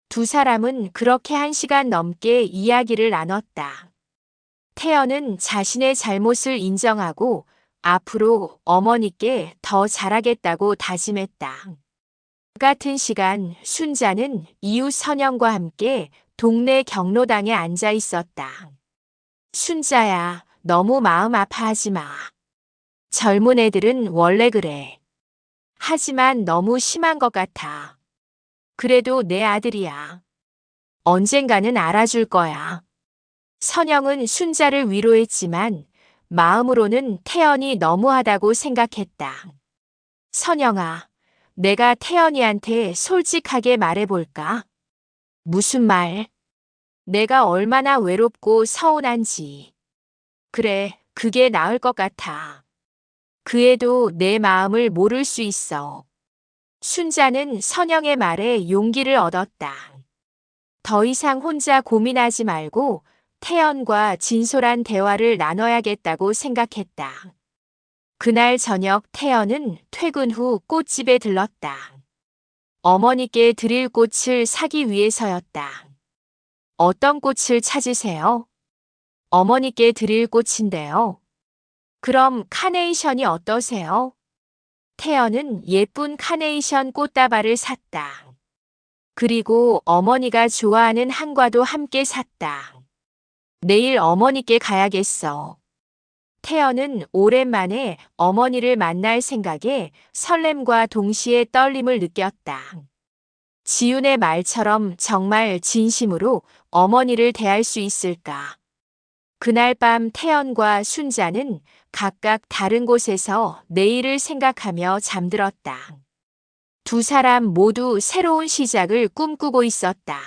두 사람은 그렇게 1시간 넘게 이야기를 나눴다. 태연은 자신의 잘못을 인정하고 앞으로 어머니께 더 잘하겠다고 다짐했다. 같은 시간 순자는 이웃 선영과 함께 동네 경로당에 앉아 있었다. 순자야, 너무 마음 아파하지 마. 젊은 애들은 원래 그래. 하지만 너무 심한 것 같아. 그래도 내 아들이야. 언젠가는 알아줄 거야. 선영은 순자를 위로했지만 마음으로는 태연이 너무하다고 생각했다. 선영아, 내가 태연이한테 솔직하게 말해볼까? 무슨 말? 내가 얼마나 외롭고 서운한지. 그래, 그게 나을 것 같아. 그 애도 내 마음을 모를 수 있어. 순자는 선영의 말에 용기를 얻었다. 더 이상 혼자 고민하지 말고 태연과 진솔한 대화를 나눠야겠다고 생각했다. 그날 저녁 태연은 퇴근 후 꽃집에 들렀다. 어머니께 드릴 꽃을 사기 위해서였다. 어떤 꽃을 찾으세요? 어머니께 드릴 꽃인데요. 그럼 카네이션이 어떠세요? 태연은 예쁜 카네이션 꽃다발을 샀다. 그리고 어머니가 좋아하는 한과도 함께 샀다. 내일 어머니께 가야겠어. 태연은 오랜만에 어머니를 만날 생각에 설렘과 동시에 떨림을 느꼈다. 지윤의 말처럼 정말 진심으로 어머니를 대할 수 있을까? 그날 밤 태연과 순자는 각각 다른 곳에서 내일을 생각하며 잠들었다. 두 사람 모두 새로운 시작을 꿈꾸고 있었다.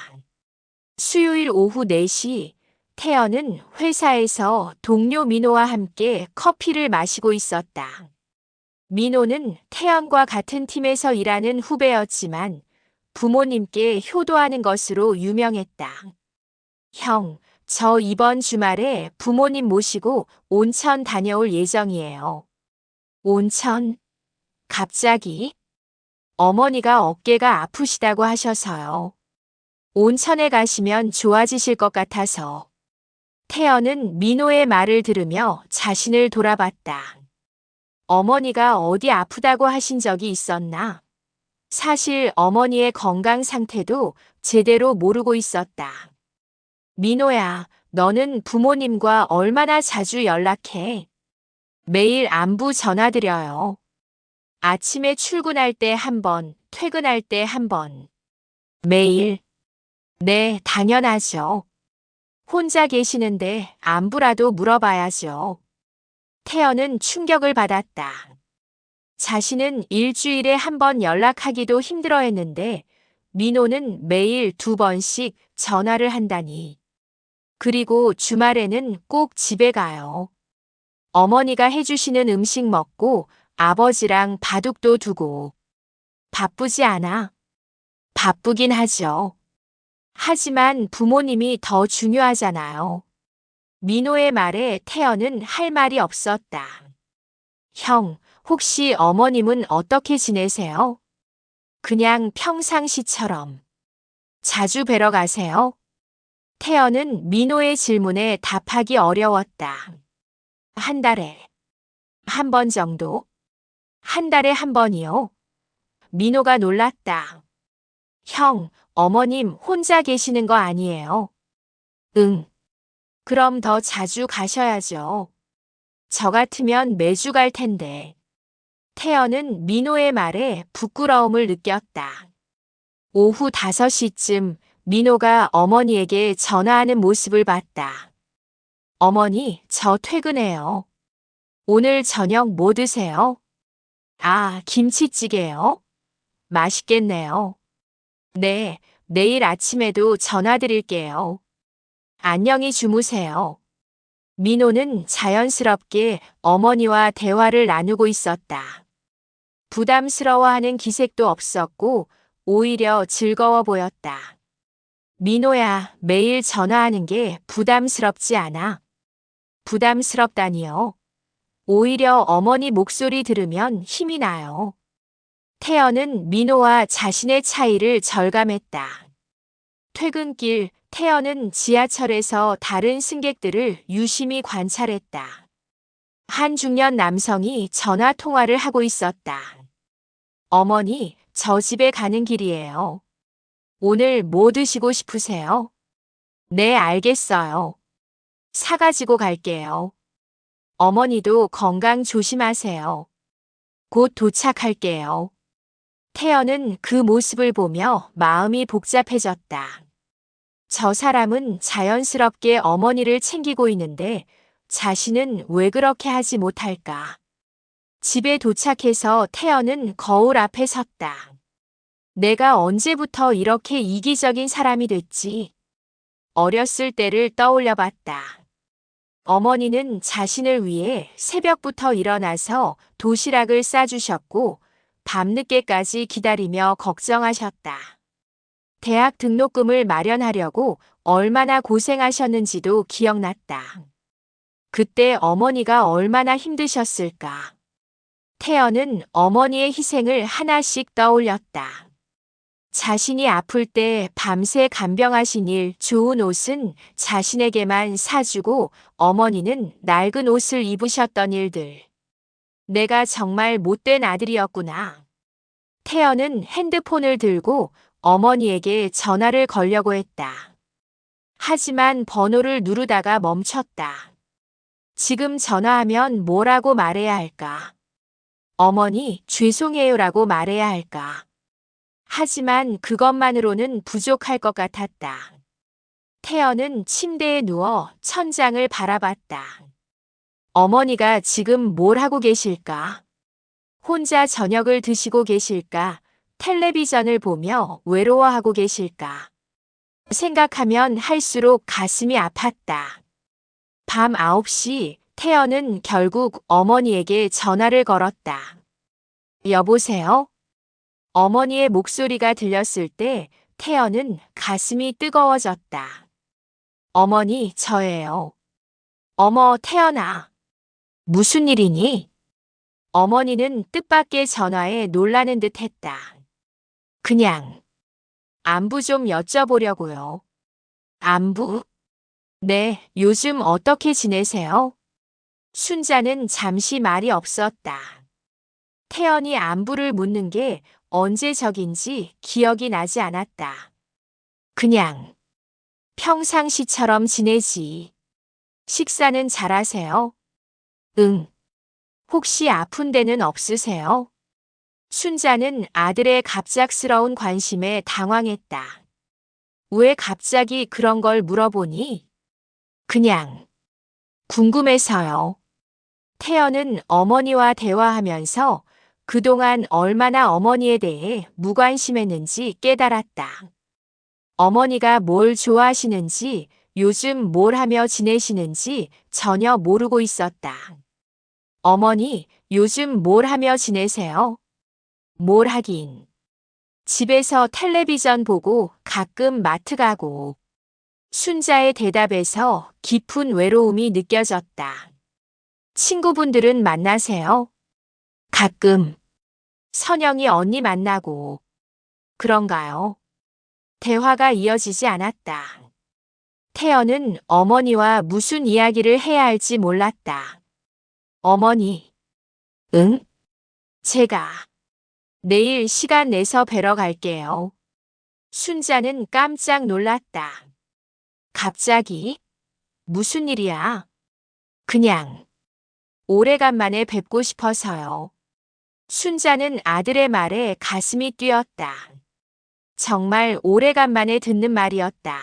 수요일 오후 4시 태연은 회사에서 동료 민호와 함께 커피를 마시고 있었다. 민호는 태연과 같은 팀에서 일하는 후배였지만 부모님께 효도하는 것으로 유명했다. 형, 저 이번 주말에 부모님 모시고 온천 다녀올 예정이에요. 온천? 갑자기? 어머니가 어깨가 아프시다고 하셔서요. 온천에 가시면 좋아지실 것 같아서. 태연은 민호의 말을 들으며 자신을 돌아봤다. 어머니가 어디 아프다고 하신 적이 있었나? 사실 어머니의 건강 상태도 제대로 모르고 있었다. 민호야, 너는 부모님과 얼마나 자주 연락해? 매일 안부 전화드려요. 아침에 출근할 때 한 번, 퇴근할 때 한 번. 매일. 네, 당연하죠. 혼자 계시는데 안부라도 물어봐야죠. 태연은 충격을 받았다. 자신은 일주일에 한 번 연락하기도 힘들어했는데 민호는 매일 2번씩 전화를 한다니. 그리고 주말에는 꼭 집에 가요. 어머니가 해주시는 음식 먹고 아버지랑 바둑도 두고. 바쁘지 않아? 바쁘긴 하죠. 하지만 부모님이 더 중요하잖아요. 민호의 말에 태연은 할 말이 없었다. 형, 혹시 어머님은 어떻게 지내세요? 그냥 평상시처럼. 자주 뵈러 가세요? 태연은 민호의 질문에 답하기 어려웠다. 한 달에 한 번 정도? 한 달에 한 번이요? 민호가 놀랐다. 형, 어머님 혼자 계시는 거 아니에요? 응. 그럼 더 자주 가셔야죠. 저 같으면 매주 갈 텐데. 태연은 민호의 말에 부끄러움을 느꼈다. 오후 5시쯤 민호가 어머니에게 전화하는 모습을 봤다. 어머니, 저 퇴근해요. 오늘 저녁 뭐 드세요? 아, 김치찌개요? 맛있겠네요. 네, 내일 아침에도 전화드릴게요. 안녕히 주무세요. 민호는 자연스럽게 어머니와 대화를 나누고 있었다. 부담스러워하는 기색도 없었고 오히려 즐거워 보였다. 민호야, 매일 전화하는 게 부담스럽지 않아? 부담스럽다니요? 오히려 어머니 목소리 들으면 힘이 나요. 태연은 민호와 자신의 차이를 절감했다. 퇴근길 태연은 지하철에서 다른 승객들을 유심히 관찰했다. 한 중년 남성이 전화 통화를 하고 있었다. 어머니, 저 집에 가는 길이에요. 오늘 뭐 드시고 싶으세요? 네, 알겠어요. 사가지고 갈게요. 어머니도 건강 조심하세요. 곧 도착할게요. 태연은 그 모습을 보며 마음이 복잡해졌다. 저 사람은 자연스럽게 어머니를 챙기고 있는데 자신은 왜 그렇게 하지 못할까? 집에 도착해서 태연은 거울 앞에 섰다. 내가 언제부터 이렇게 이기적인 사람이 됐지? 어렸을 때를 떠올려 봤다. 어머니는 자신을 위해 새벽부터 일어나서 도시락을 싸주셨고 밤늦게까지 기다리며 걱정하셨다. 대학 등록금을 마련하려고 얼마나 고생하셨는지도 기억났다. 그때 어머니가 얼마나 힘드셨을까. 태연은 어머니의 희생을 하나씩 떠올렸다. 자신이 아플 때 밤새 간병하신 일, 좋은 옷은 자신에게만 사주고 어머니는 낡은 옷을 입으셨던 일들. 내가 정말 못된 아들이었구나. 태연은 핸드폰을 들고 어머니에게 전화를 걸려고 했다. 하지만 번호를 누르다가 멈췄다. 지금 전화하면 뭐라고 말해야 할까? 어머니, 죄송해요라고 말해야 할까? 하지만 그것만으로는 부족할 것 같았다. 태연은 침대에 누워 천장을 바라봤다. 어머니가 지금 뭘 하고 계실까? 혼자 저녁을 드시고 계실까? 텔레비전을 보며 외로워하고 계실까? 생각하면 할수록 가슴이 아팠다. 밤 9시 태연은 결국 어머니에게 전화를 걸었다. 여보세요? 어머니의 목소리가 들렸을 때 태연은 가슴이 뜨거워졌다. 어머니, 저예요. 어머, 태연아. 무슨 일이니? 어머니는 뜻밖의 전화에 놀라는 듯 했다. 그냥 안부 좀 여쭤보려고요. 안부? 네, 요즘 어떻게 지내세요? 순자는 잠시 말이 없었다. 태연이 안부를 묻는 게 언제적인지 기억이 나지 않았다. 그냥 평상시처럼 지내지. 식사는 잘하세요? 응. 혹시 아픈 데는 없으세요? 순자는 아들의 갑작스러운 관심에 당황했다. 왜 갑자기 그런 걸 물어보니? 그냥 궁금해서요. 태연은 어머니와 대화하면서 그동안 얼마나 어머니에 대해 무관심했는지 깨달았다. 어머니가 뭘 좋아하시는지, 요즘 뭘 하며 지내시는지 전혀 모르고 있었다. 어머니, 요즘 뭘 하며 지내세요? 뭘 하긴. 집에서 텔레비전 보고 가끔 마트 가고. 순자의 대답에서 깊은 외로움이 느껴졌다. 친구분들은 만나세요? 가끔. 선영이 언니 만나고. 그런가요? 대화가 이어지지 않았다. 태연은 어머니와 무슨 이야기를 해야 할지 몰랐다. 어머니. 응? 제가 내일 시간 내서 뵈러 갈게요. 순자는 깜짝 놀랐다. 갑자기? 무슨 일이야? 그냥 오래간만에 뵙고 싶어서요. 순자는 아들의 말에 가슴이 뛰었다. 정말 오래간만에 듣는 말이었다.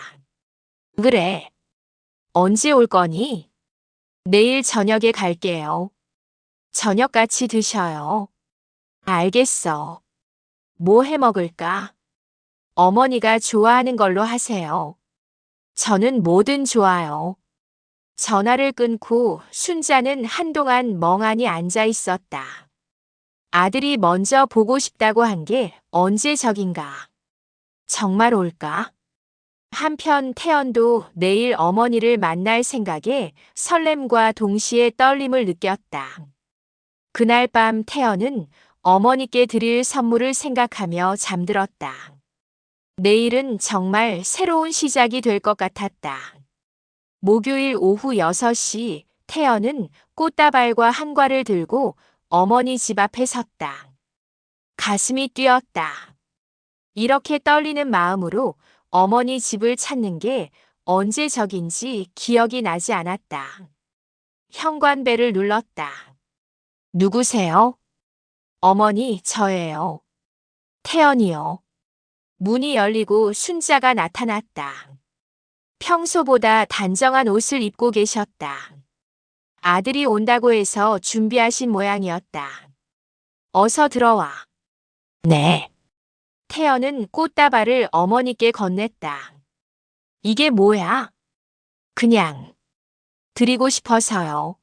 그래. 언제 올 거니? 내일 저녁에 갈게요. 저녁 같이 드셔요. 알겠어. 뭐 해 먹을까? 어머니가 좋아하는 걸로 하세요. 저는 뭐든 좋아요. 전화를 끊고 순자는 한동안 멍하니 앉아 있었다. 아들이 먼저 보고 싶다고 한 게 언제적인가? 정말 올까? 한편 태연도 내일 어머니를 만날 생각에 설렘과 동시에 떨림을 느꼈다. 그날 밤 태연은 어머니께 드릴 선물을 생각하며 잠들었다. 내일은 정말 새로운 시작이 될 것 같았다. 목요일 오후 6시 태연은 꽃다발과 한과를 들고 어머니 집 앞에 섰다. 가슴이 뛰었다. 이렇게 떨리는 마음으로 어머니 집을 찾는 게 언제적인지 기억이 나지 않았다. 현관벨을 눌렀다. 누구세요? 어머니, 저예요. 태연이요. 문이 열리고 순자가 나타났다. 평소보다 단정한 옷을 입고 계셨다. 아들이 온다고 해서 준비하신 모양이었다. 어서 들어와. 네. 태연은 꽃다발을 어머니께 건넸다. 이게 뭐야? 그냥 드리고 싶어서요.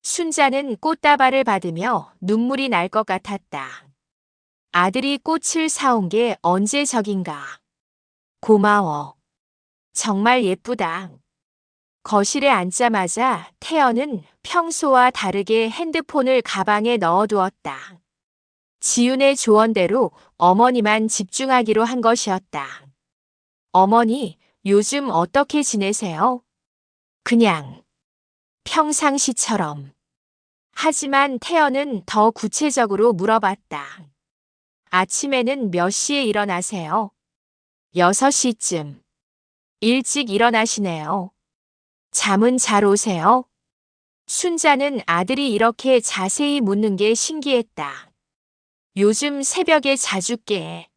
순자는 꽃다발을 받으며 눈물이 날 것 같았다. 아들이 꽃을 사온 게 언제적인가? 고마워. 정말 예쁘다. 거실에 앉자마자 태연은 평소와 다르게 핸드폰을 가방에 넣어두었다. 지윤의 조언대로 어머니만 집중하기로 한 것이었다. 어머니, 요즘 어떻게 지내세요? 그냥 평상시처럼. 하지만 태연은 더 구체적으로 물어봤다. 아침에는 몇 시에 일어나세요? 6시쯤. 일찍 일어나시네요. 잠은 잘 오세요? 순자는 아들이 이렇게 자세히 묻는 게 신기했다. 요즘 새벽에 자주 깨.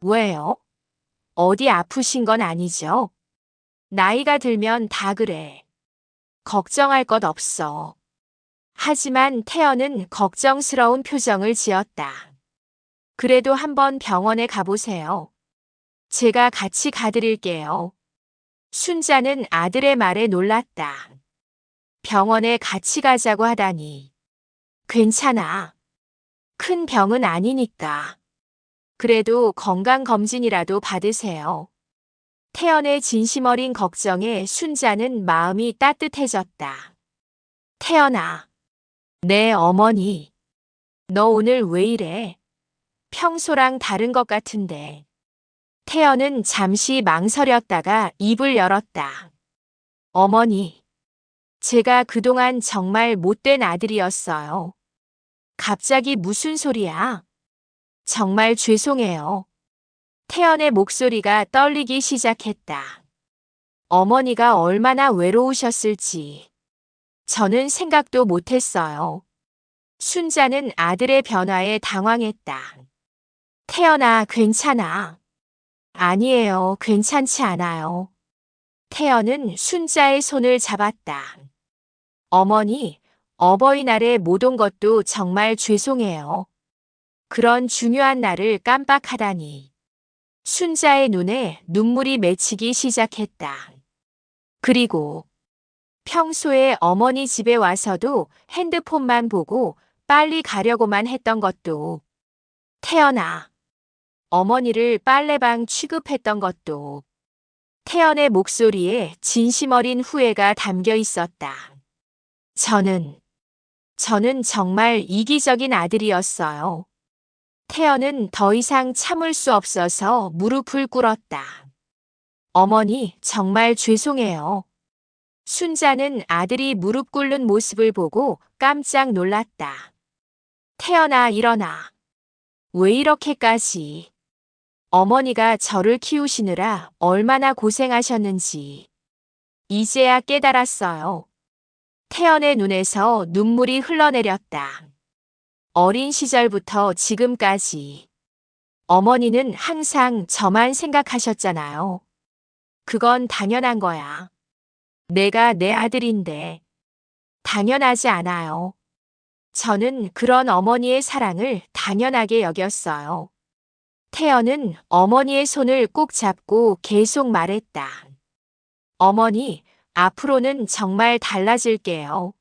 왜요? 어디 아프신 건 아니죠? 나이가 들면 다 그래. 걱정할 것 없어. 하지만 태연은 걱정스러운 표정을 지었다. 그래도 한번 병원에 가보세요. 제가 같이 가드릴게요. 순자는 아들의 말에 놀랐다. 병원에 같이 가자고 하다니. 괜찮아. 큰 병은 아니니까. 그래도 건강검진이라도 받으세요. 태연의 진심 어린 걱정에 순자는 마음이 따뜻해졌다. 태연아, 내 어머니. 너 오늘 왜 이래? 평소랑 다른 것 같은데. 태연은 잠시 망설였다가 입을 열었다. 어머니, 제가 그동안 정말 못된 아들이었어요. 갑자기 무슨 소리야? 정말 죄송해요. 태연의 목소리가 떨리기 시작했다. 어머니가 얼마나 외로우셨을지. 저는 생각도 못했어요. 순자는 아들의 변화에 당황했다. 태연아, 괜찮아. 아니에요, 괜찮지 않아요. 태연은 순자의 손을 잡았다. 어머니, 어버이날에 못 온 것도 정말 죄송해요. 그런 중요한 날을 깜빡하다니. 순자의 눈에 눈물이 맺히기 시작했다. 그리고 평소에 어머니 집에 와서도 핸드폰만 보고 빨리 가려고만 했던 것도, 태연아, 어머니를 빨래방 취급했던 것도, 태연의 목소리에 진심 어린 후회가 담겨 있었다. 저는 정말 이기적인 아들이었어요. 태연은 더 이상 참을 수 없어서 무릎을 꿇었다. 어머니, 정말 죄송해요. 순자는 아들이 무릎 꿇는 모습을 보고 깜짝 놀랐다. 태연아, 일어나. 왜 이렇게까지? 어머니가 저를 키우시느라 얼마나 고생하셨는지 이제야 깨달았어요. 태연의 눈에서 눈물이 흘러내렸다. 어린 시절부터 지금까지 어머니는 항상 저만 생각하셨잖아요. 그건 당연한 거야. 내가 내 아들인데 당연하지 않아요. 저는 그런 어머니의 사랑을 당연하게 여겼어요. 태연은 어머니의 손을 꼭 잡고 계속 말했다. 어머니, 앞으로는 정말 달라질게요.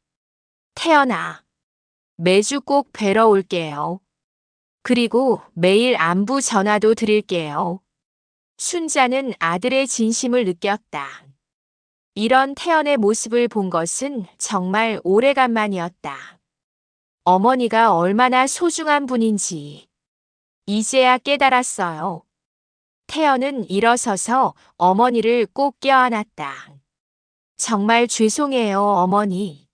태연아, 매주 꼭 뵈러 올게요. 그리고 매일 안부 전화도 드릴게요. 순자는 아들의 진심을 느꼈다. 이런 태연의 모습을 본 것은 정말 오래간만이었다. 어머니가 얼마나 소중한 분인지 이제야 깨달았어요. 태연은 일어서서 어머니를 꼭 껴안았다. 정말 죄송해요, 어머니.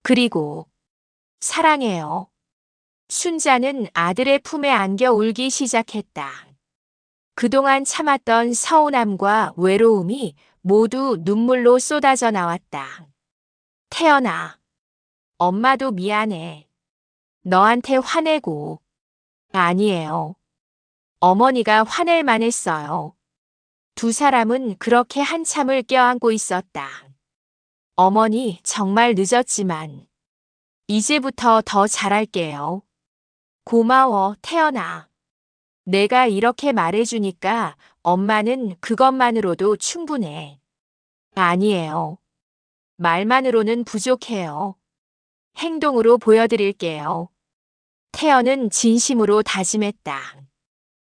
그리고 사랑해요. 순자는 아들의 품에 안겨 울기 시작했다. 그동안 참았던 서운함과 외로움이 모두 눈물로 쏟아져 나왔다. 태연아, 엄마도 미안해. 너한테 화내고. 아니에요. 어머니가 화낼 만했어요. 두 사람은 그렇게 한참을 껴안고 있었다. 어머니, 정말 늦었지만 이제부터 더 잘할게요. 고마워, 태연아. 내가 이렇게 말해주니까 엄마는 그것만으로도 충분해. 아니에요. 말만으로는 부족해요. 행동으로 보여드릴게요. 태연은 진심으로 다짐했다.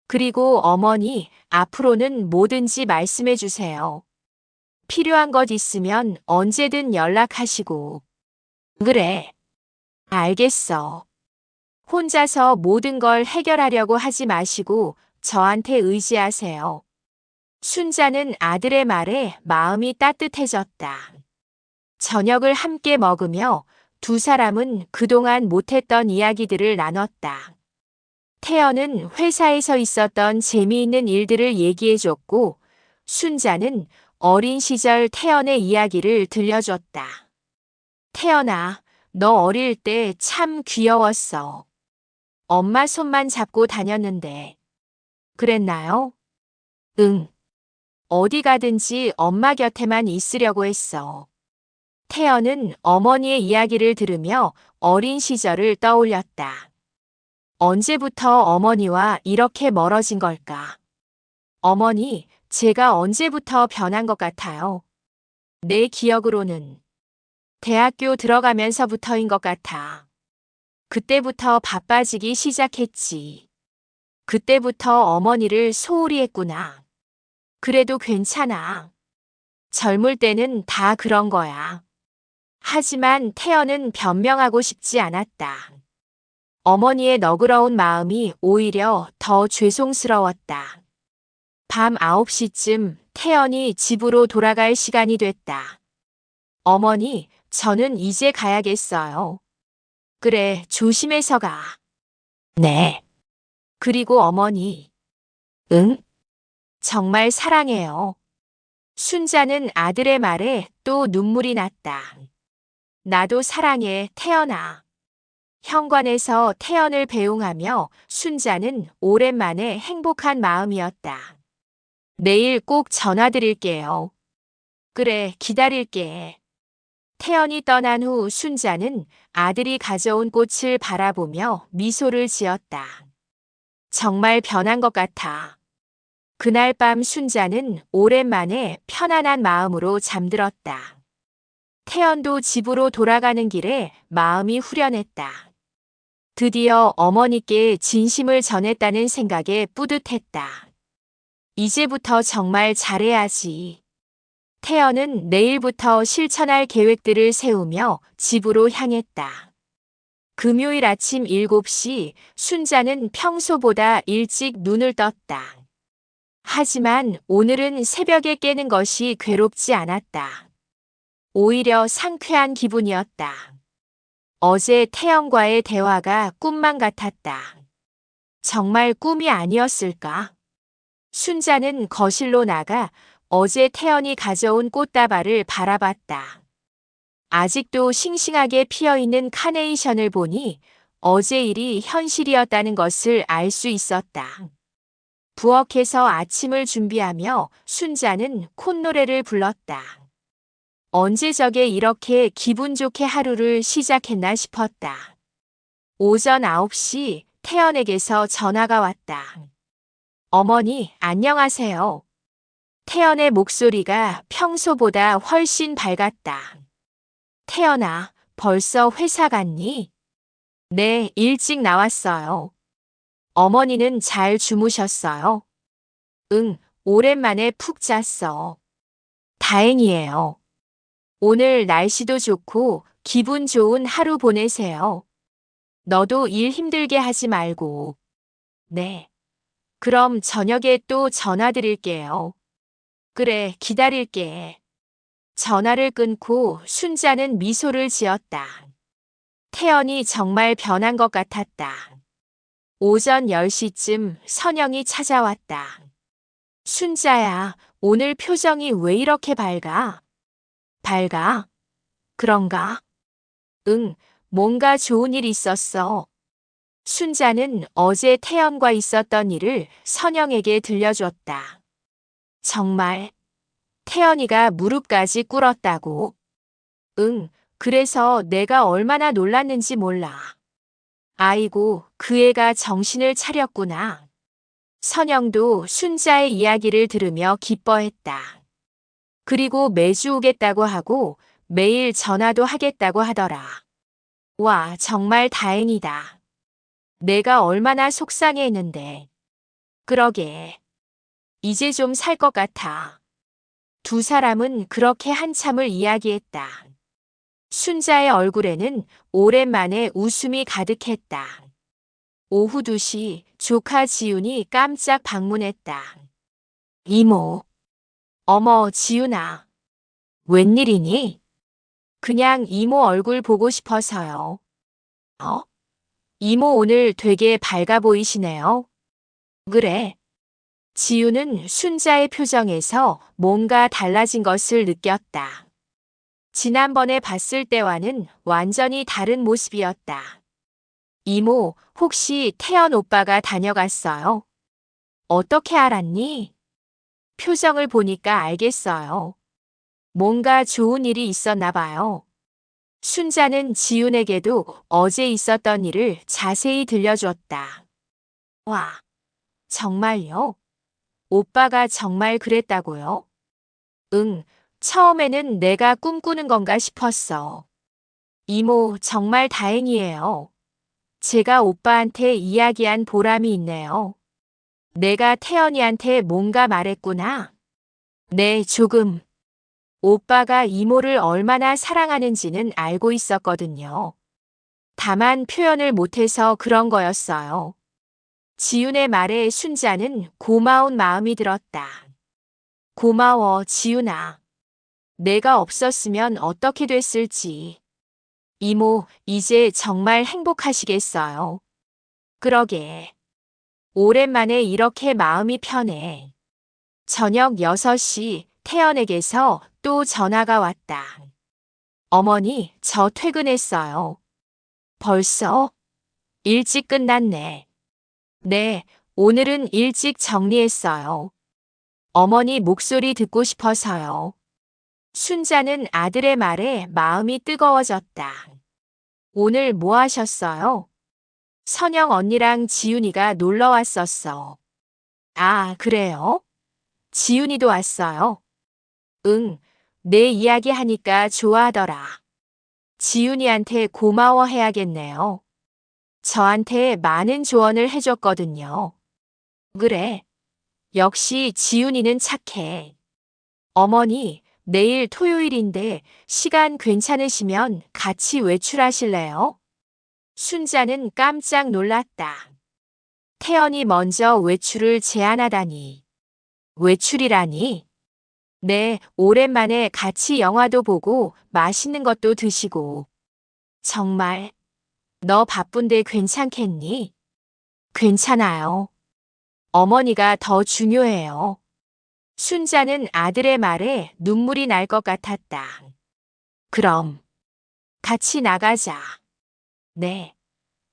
그리고 어머니, 앞으로는 뭐든지 말씀해 주세요. 필요한 것 있으면 언제든 연락하시고. 그래. 알겠어. 혼자서 모든 걸 해결하려고 하지 마시고 저한테 의지하세요. 순자는 아들의 말에 마음이 따뜻해졌다. 저녁을 함께 먹으며 두 사람은 그동안 못했던 이야기들을 나눴다. 태연은 회사에서 있었던 재미있는 일들을 얘기해줬고 순자는 어린 시절 태연의 이야기를 들려줬다. 태연아, 너 어릴 때 참 귀여웠어. 엄마 손만 잡고 다녔는데. 그랬나요? 응. 어디 가든지 엄마 곁에만 있으려고 했어. 태연은 어머니의 이야기를 들으며 어린 시절을 떠올렸다. 언제부터 어머니와 이렇게 멀어진 걸까? 어머니, 제가 언제부터 변한 것 같아요? 내 기억으로는 대학교 들어가면서부터인 것 같아. 그때부터 바빠지기 시작했지. 그때부터 어머니를 소홀히 했구나. 그래도 괜찮아. 젊을 때는 다 그런 거야. 하지만 태연은 변명하고 싶지 않았다. 어머니의 너그러운 마음이 오히려 더 죄송스러웠다. 밤 9시쯤 태연이 집으로 돌아갈 시간이 됐다. 어머니, 저는 이제 가야겠어요. 그래, 조심해서 가. 네. 그리고 어머니. 응? 정말 사랑해요. 순자는 아들의 말에 또 눈물이 났다. 나도 사랑해, 태연아. 현관에서 태연을 배웅하며 순자는 오랜만에 행복한 마음이었다. 내일 꼭 전화드릴게요. 그래, 기다릴게. 태연이 떠난 후 순자는 아들이 가져온 꽃을 바라보며 미소를 지었다. 정말 변한 것 같아. 그날 밤 순자는 오랜만에 편안한 마음으로 잠들었다. 태연도 집으로 돌아가는 길에 마음이 후련했다. 드디어 어머니께 진심을 전했다는 생각에 뿌듯했다. 이제부터 정말 잘해야지. 태연은 내일부터 실천할 계획들을 세우며 집으로 향했다. 금요일 아침 7시 순자는 평소보다 일찍 눈을 떴다. 하지만 오늘은 새벽에 깨는 것이 괴롭지 않았다. 오히려 상쾌한 기분이었다. 어제 태연과의 대화가 꿈만 같았다. 정말 꿈이 아니었을까? 순자는 거실로 나가 어제 태연이 가져온 꽃다발을 바라봤다. 아직도 싱싱하게 피어있는 카네이션을 보니 어제 일이 현실이었다는 것을 알 수 있었다. 부엌에서 아침을 준비하며 순자는 콧노래를 불렀다. 언제 저게 이렇게 기분 좋게 하루를 시작했나 싶었다. 오전 9시 태연에게서 전화가 왔다. 어머니, 안녕하세요. 태연의 목소리가 평소보다 훨씬 밝았다. 태연아, 벌써 회사 갔니? 네, 일찍 나왔어요. 어머니는 잘 주무셨어요? 응, 오랜만에 푹 잤어. 다행이에요. 오늘 날씨도 좋고 기분 좋은 하루 보내세요. 너도 일 힘들게 하지 말고. 네. 그럼 저녁에 또 전화 드릴게요. 그래, 기다릴게. 전화를 끊고 순자는 미소를 지었다. 태연이 정말 변한 것 같았다. 오전 10시쯤 선영이 찾아왔다. 순자야, 오늘 표정이 왜 이렇게 밝아? 밝아? 그런가? 응, 뭔가 좋은 일 있었어. 순자는 어제 태연과 있었던 일을 선영에게 들려줬다. 정말? 태연이가 무릎까지 꿇었다고? 응, 그래서 내가 얼마나 놀랐는지 몰라. 아이고, 그 애가 정신을 차렸구나. 선영도 순자의 이야기를 들으며 기뻐했다. 그리고 매주 오겠다고 하고 매일 전화도 하겠다고 하더라. 와, 정말 다행이다. 내가 얼마나 속상해했는데. 그러게. 이제 좀 살 것 같아. 두 사람은 그렇게 한참을 이야기했다. 순자의 얼굴에는 오랜만에 웃음이 가득했다. 오후 2시 조카 지윤이 깜짝 방문했다. 이모. 어머, 지윤아. 웬일이니? 그냥 이모 얼굴 보고 싶어서요. 어? 이모 오늘 되게 밝아 보이시네요. 그래. 지윤은 순자의 표정에서 뭔가 달라진 것을 느꼈다. 지난번에 봤을 때와는 완전히 다른 모습이었다. 이모, 혹시 태연 오빠가 다녀갔어요? 어떻게 알았니? 표정을 보니까 알겠어요. 뭔가 좋은 일이 있었나 봐요. 순자는 지윤에게도 어제 있었던 일을 자세히 들려줬다. 와, 정말요? 오빠가 정말 그랬다고요? 응, 처음에는 내가 꿈꾸는 건가 싶었어. 이모, 정말 다행이에요. 제가 오빠한테 이야기한 보람이 있네요. 내가 태연이한테 뭔가 말했구나. 네, 조금. 오빠가 이모를 얼마나 사랑하는지는 알고 있었거든요. 다만 표현을 못해서 그런 거였어요. 지윤의 말에 순자는 고마운 마음이 들었다. 고마워, 지윤아. 내가 없었으면 어떻게 됐을지. 이모, 이제 정말 행복하시겠어요. 그러게. 오랜만에 이렇게 마음이 편해. 저녁 6시 태연에게서 또 전화가 왔다. 어머니, 저 퇴근했어요. 벌써? 일찍 끝났네. 네, 오늘은 일찍 정리했어요. 어머니 목소리 듣고 싶어서요. 순자는 아들의 말에 마음이 뜨거워졌다. 오늘 뭐 하셨어요? 선영 언니랑 지윤이가 놀러 왔었어. 아, 그래요? 지윤이도 왔어요? 응, 내 이야기 하니까 좋아하더라. 지윤이한테 고마워해야겠네요. 저한테 많은 조언을 해줬거든요. 그래. 역시 지윤이는 착해. 어머니, 내일 토요일인데 시간 괜찮으시면 같이 외출하실래요? 순자는 깜짝 놀랐다. 태연이 먼저 외출을 제안하다니. 외출이라니? 네, 오랜만에 같이 영화도 보고 맛있는 것도 드시고. 정말, 너 바쁜데 괜찮겠니? 괜찮아요. 어머니가 더 중요해요. 순자는 아들의 말에 눈물이 날 것 같았다. 그럼, 같이 나가자. 네.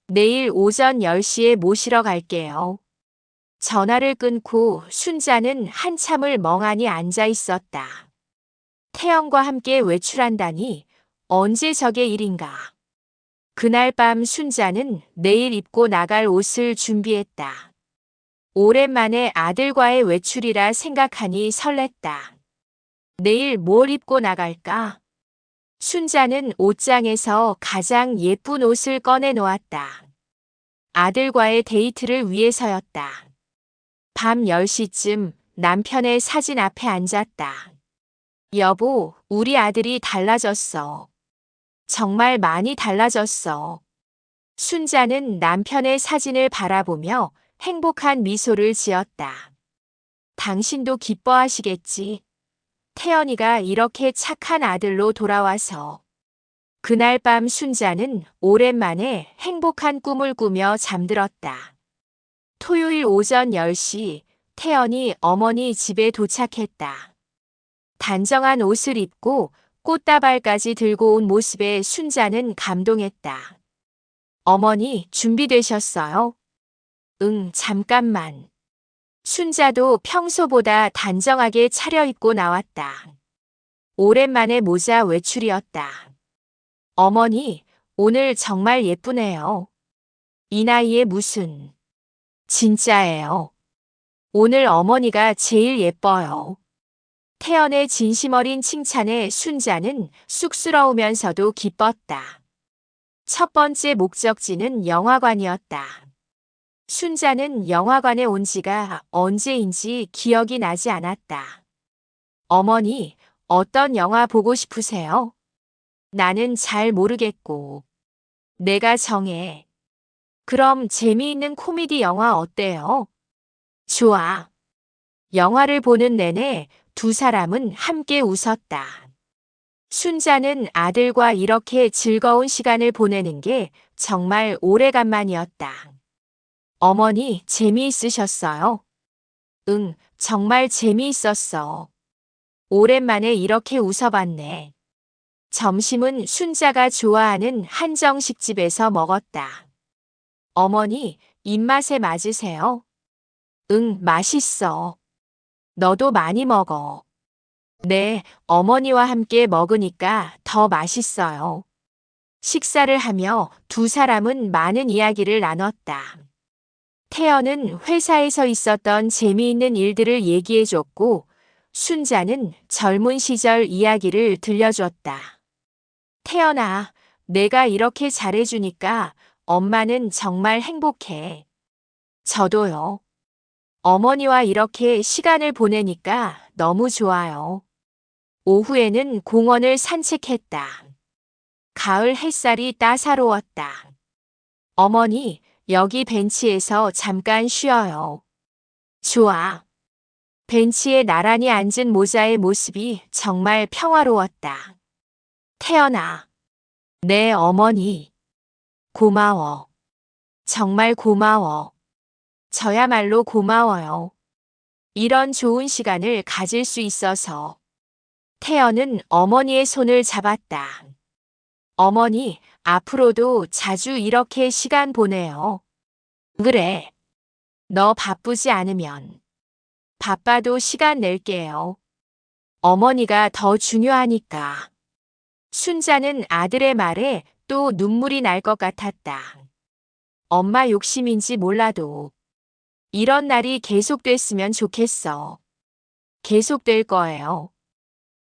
내일 오전 10시에 모시러 갈게요. 전화를 끊고 순자는 한참을 멍하니 앉아 있었다. 태영과 함께 외출한다니 언제 저게 일인가. 그날 밤 순자는 내일 입고 나갈 옷을 준비했다. 오랜만에 아들과의 외출이라 생각하니 설렜다. 내일 뭘 입고 나갈까? 순자는 옷장에서 가장 예쁜 옷을 꺼내 놓았다. 아들과의 데이트를 위해서였다. 밤 10시쯤 남편의 사진 앞에 앉았다. 여보, 우리 아들이 달라졌어. 정말 많이 달라졌어. 순자는 남편의 사진을 바라보며 행복한 미소를 지었다. 당신도 기뻐하시겠지. 태연이가 이렇게 착한 아들로 돌아와서. 그날 밤 순자는 오랜만에 행복한 꿈을 꾸며 잠들었다. 토요일 오전 10시 태연이 어머니 집에 도착했다. 단정한 옷을 입고 꽃다발까지 들고 온 모습에 순자는 감동했다. 어머니, 준비되셨어요? 응, 잠깐만. 순자도 평소보다 단정하게 차려입고 나왔다. 오랜만에 모자 외출이었다. 어머니, 오늘 정말 예쁘네요. 이 나이에 무슨. 진짜예요. 오늘 어머니가 제일 예뻐요. 태연의 진심 어린 칭찬에 순자는 쑥스러우면서도 기뻤다. 첫 번째 목적지는 영화관이었다. 순자는 영화관에 온 지가 언제인지 기억이 나지 않았다. 어머니, 어떤 영화 보고 싶으세요? 나는 잘 모르겠고. 내가 정해. 그럼 재미있는 코미디 영화 어때요? 좋아. 영화를 보는 내내 두 사람은 함께 웃었다. 순자는 아들과 이렇게 즐거운 시간을 보내는 게 정말 오래간만이었다. 어머니, 재미있으셨어요? 응, 정말 재미있었어. 오랜만에 이렇게 웃어봤네. 점심은 순자가 좋아하는 한정식집에서 먹었다. 어머니, 입맛에 맞으세요? 응, 맛있어. 너도 많이 먹어. 네, 어머니와 함께 먹으니까 더 맛있어요. 식사를 하며 두 사람은 많은 이야기를 나눴다. 태연은 회사에서 있었던 재미있는 일들을 얘기해줬고, 순자는 젊은 시절 이야기를 들려줬다. 태연아, 내가 이렇게 잘해주니까 엄마는 정말 행복해. 저도요. 어머니와 이렇게 시간을 보내니까 너무 좋아요. 오후에는 공원을 산책했다. 가을 햇살이 따사로웠다. 어머니, 여기 벤치에서 잠깐 쉬어요. 좋아. 벤치에 나란히 앉은 모자의 모습이 정말 평화로웠다. 태연아, 내 어머니. 고마워. 정말 고마워. 저야말로 고마워요. 이런 좋은 시간을 가질 수 있어서. 태연은 어머니의 손을 잡았다. 어머니, 앞으로도 자주 이렇게 시간 보내요. 그래. 너 바쁘지 않으면. 바빠도 시간 낼게요. 어머니가 더 중요하니까. 순자는 아들의 말에 또 눈물이 날 것 같았다. 엄마 욕심인지 몰라도 이런 날이 계속됐으면 좋겠어. 계속될 거예요.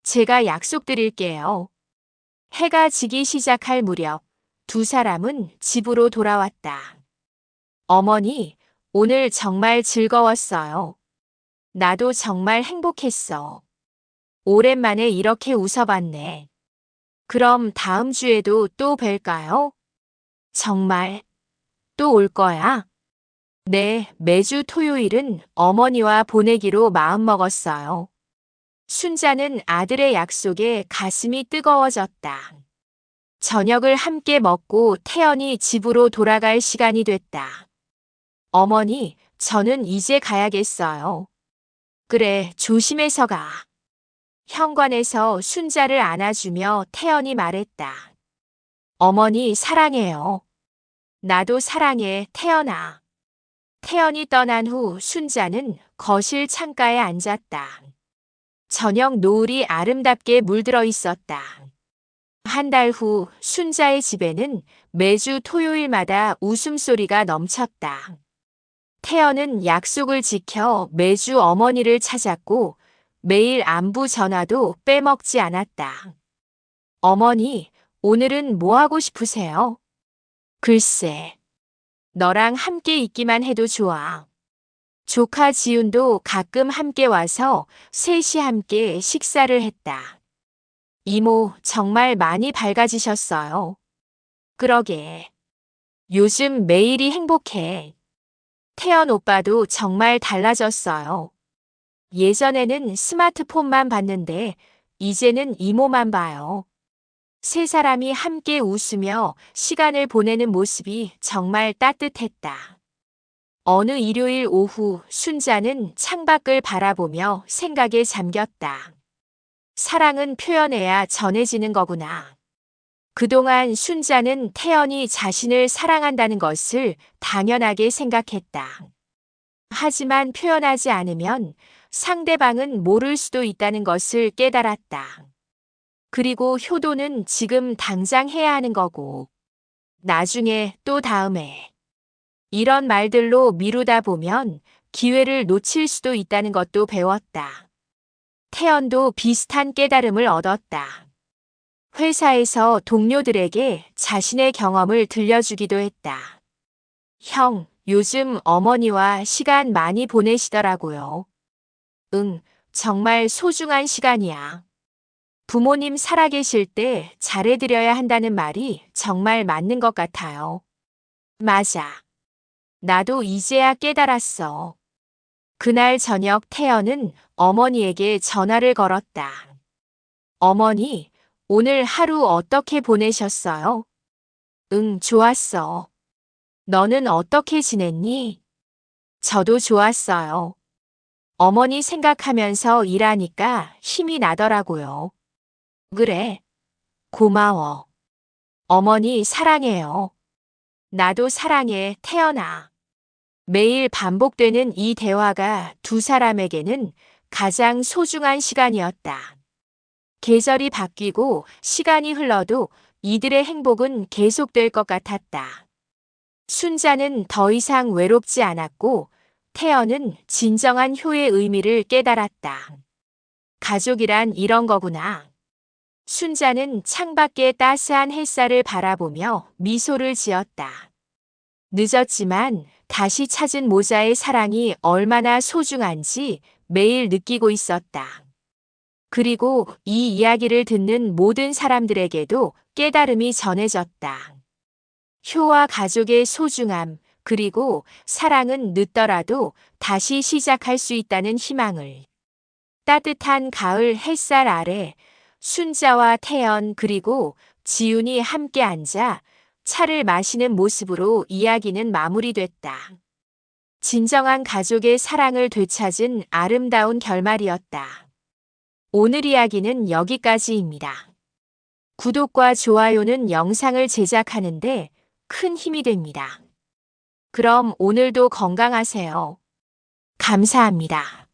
제가 약속드릴게요. 해가 지기 시작할 무렵 두 사람은 집으로 돌아왔다. 어머니, 오늘 정말 즐거웠어요. 나도 정말 행복했어. 오랜만에 이렇게 웃어봤네. 그럼 다음 주에도 또 뵐까요? 정말 또 올 거야? 네, 매주 토요일은 어머니와 보내기로 마음먹었어요. 순자는 아들의 약속에 가슴이 뜨거워졌다. 저녁을 함께 먹고 태연이 집으로 돌아갈 시간이 됐다. 어머니, 저는 이제 가야겠어요. 그래, 조심해서 가. 현관에서 순자를 안아주며 태연이 말했다. 어머니 사랑해요. 나도 사랑해, 태연아. 태연이 떠난 후 순자는 거실 창가에 앉았다. 저녁 노을이 아름답게 물들어 있었다. 한 달 후 순자의 집에는 매주 토요일마다 웃음소리가 넘쳤다. 태연은 약속을 지켜 매주 어머니를 찾았고 매일 안부 전화도 빼먹지 않았다. 어머니, 오늘은 뭐 하고 싶으세요? 글쎄, 너랑 함께 있기만 해도 좋아. 조카 지훈도 가끔 함께 와서 셋이 함께 식사를 했다. 이모, 정말 많이 밝아지셨어요. 그러게. 요즘 매일이 행복해. 태연 오빠도 정말 달라졌어요. 예전에는 스마트폰만 봤는데 이제는 이모만 봐요. 세 사람이 함께 웃으며 시간을 보내는 모습이 정말 따뜻했다. 어느 일요일 오후 순자는 창밖을 바라보며 생각에 잠겼다. 사랑은 표현해야 전해지는 거구나. 그동안 순자는 태연이 자신을 사랑한다는 것을 당연하게 생각했다. 하지만 표현하지 않으면 상대방은 모를 수도 있다는 것을 깨달았다. 그리고 효도는 지금 당장 해야 하는 거고, 나중에 또 다음에. 이런 말들로 미루다 보면 기회를 놓칠 수도 있다는 것도 배웠다. 태연도 비슷한 깨달음을 얻었다. 회사에서 동료들에게 자신의 경험을 들려주기도 했다. 형, 요즘 어머니와 시간 많이 보내시더라고요. 응, 정말 소중한 시간이야. 부모님 살아계실 때 잘해드려야 한다는 말이 정말 맞는 것 같아요. 맞아. 나도 이제야 깨달았어. 그날 저녁 태연은 어머니에게 전화를 걸었다. 어머니, 오늘 하루 어떻게 보내셨어요? 응, 좋았어. 너는 어떻게 지냈니? 저도 좋았어요. 어머니 생각하면서 일하니까 힘이 나더라고요. 그래. 고마워. 어머니 사랑해요. 나도 사랑해, 태연아. 매일 반복되는 이 대화가 두 사람에게는 가장 소중한 시간이었다. 계절이 바뀌고 시간이 흘러도 이들의 행복은 계속될 것 같았다. 순자는 더 이상 외롭지 않았고 태연은 진정한 효의 의미를 깨달았다. 가족이란 이런 거구나. 순자는 창밖의 따스한 햇살을 바라보며 미소를 지었다. 늦었지만 다시 찾은 모자의 사랑이 얼마나 소중한지 매일 느끼고 있었다. 그리고 이 이야기를 듣는 모든 사람들에게도 깨달음이 전해졌다. 효와 가족의 소중함, 그리고 사랑은 늦더라도 다시 시작할 수 있다는 희망을. 따뜻한 가을 햇살 아래 순자와 태연 그리고 지훈이 함께 앉아 차를 마시는 모습으로 이야기는 마무리됐다. 진정한 가족의 사랑을 되찾은 아름다운 결말이었다. 오늘 이야기는 여기까지입니다. 구독과 좋아요는 영상을 제작하는데 큰 힘이 됩니다. 그럼 오늘도 건강하세요. 감사합니다.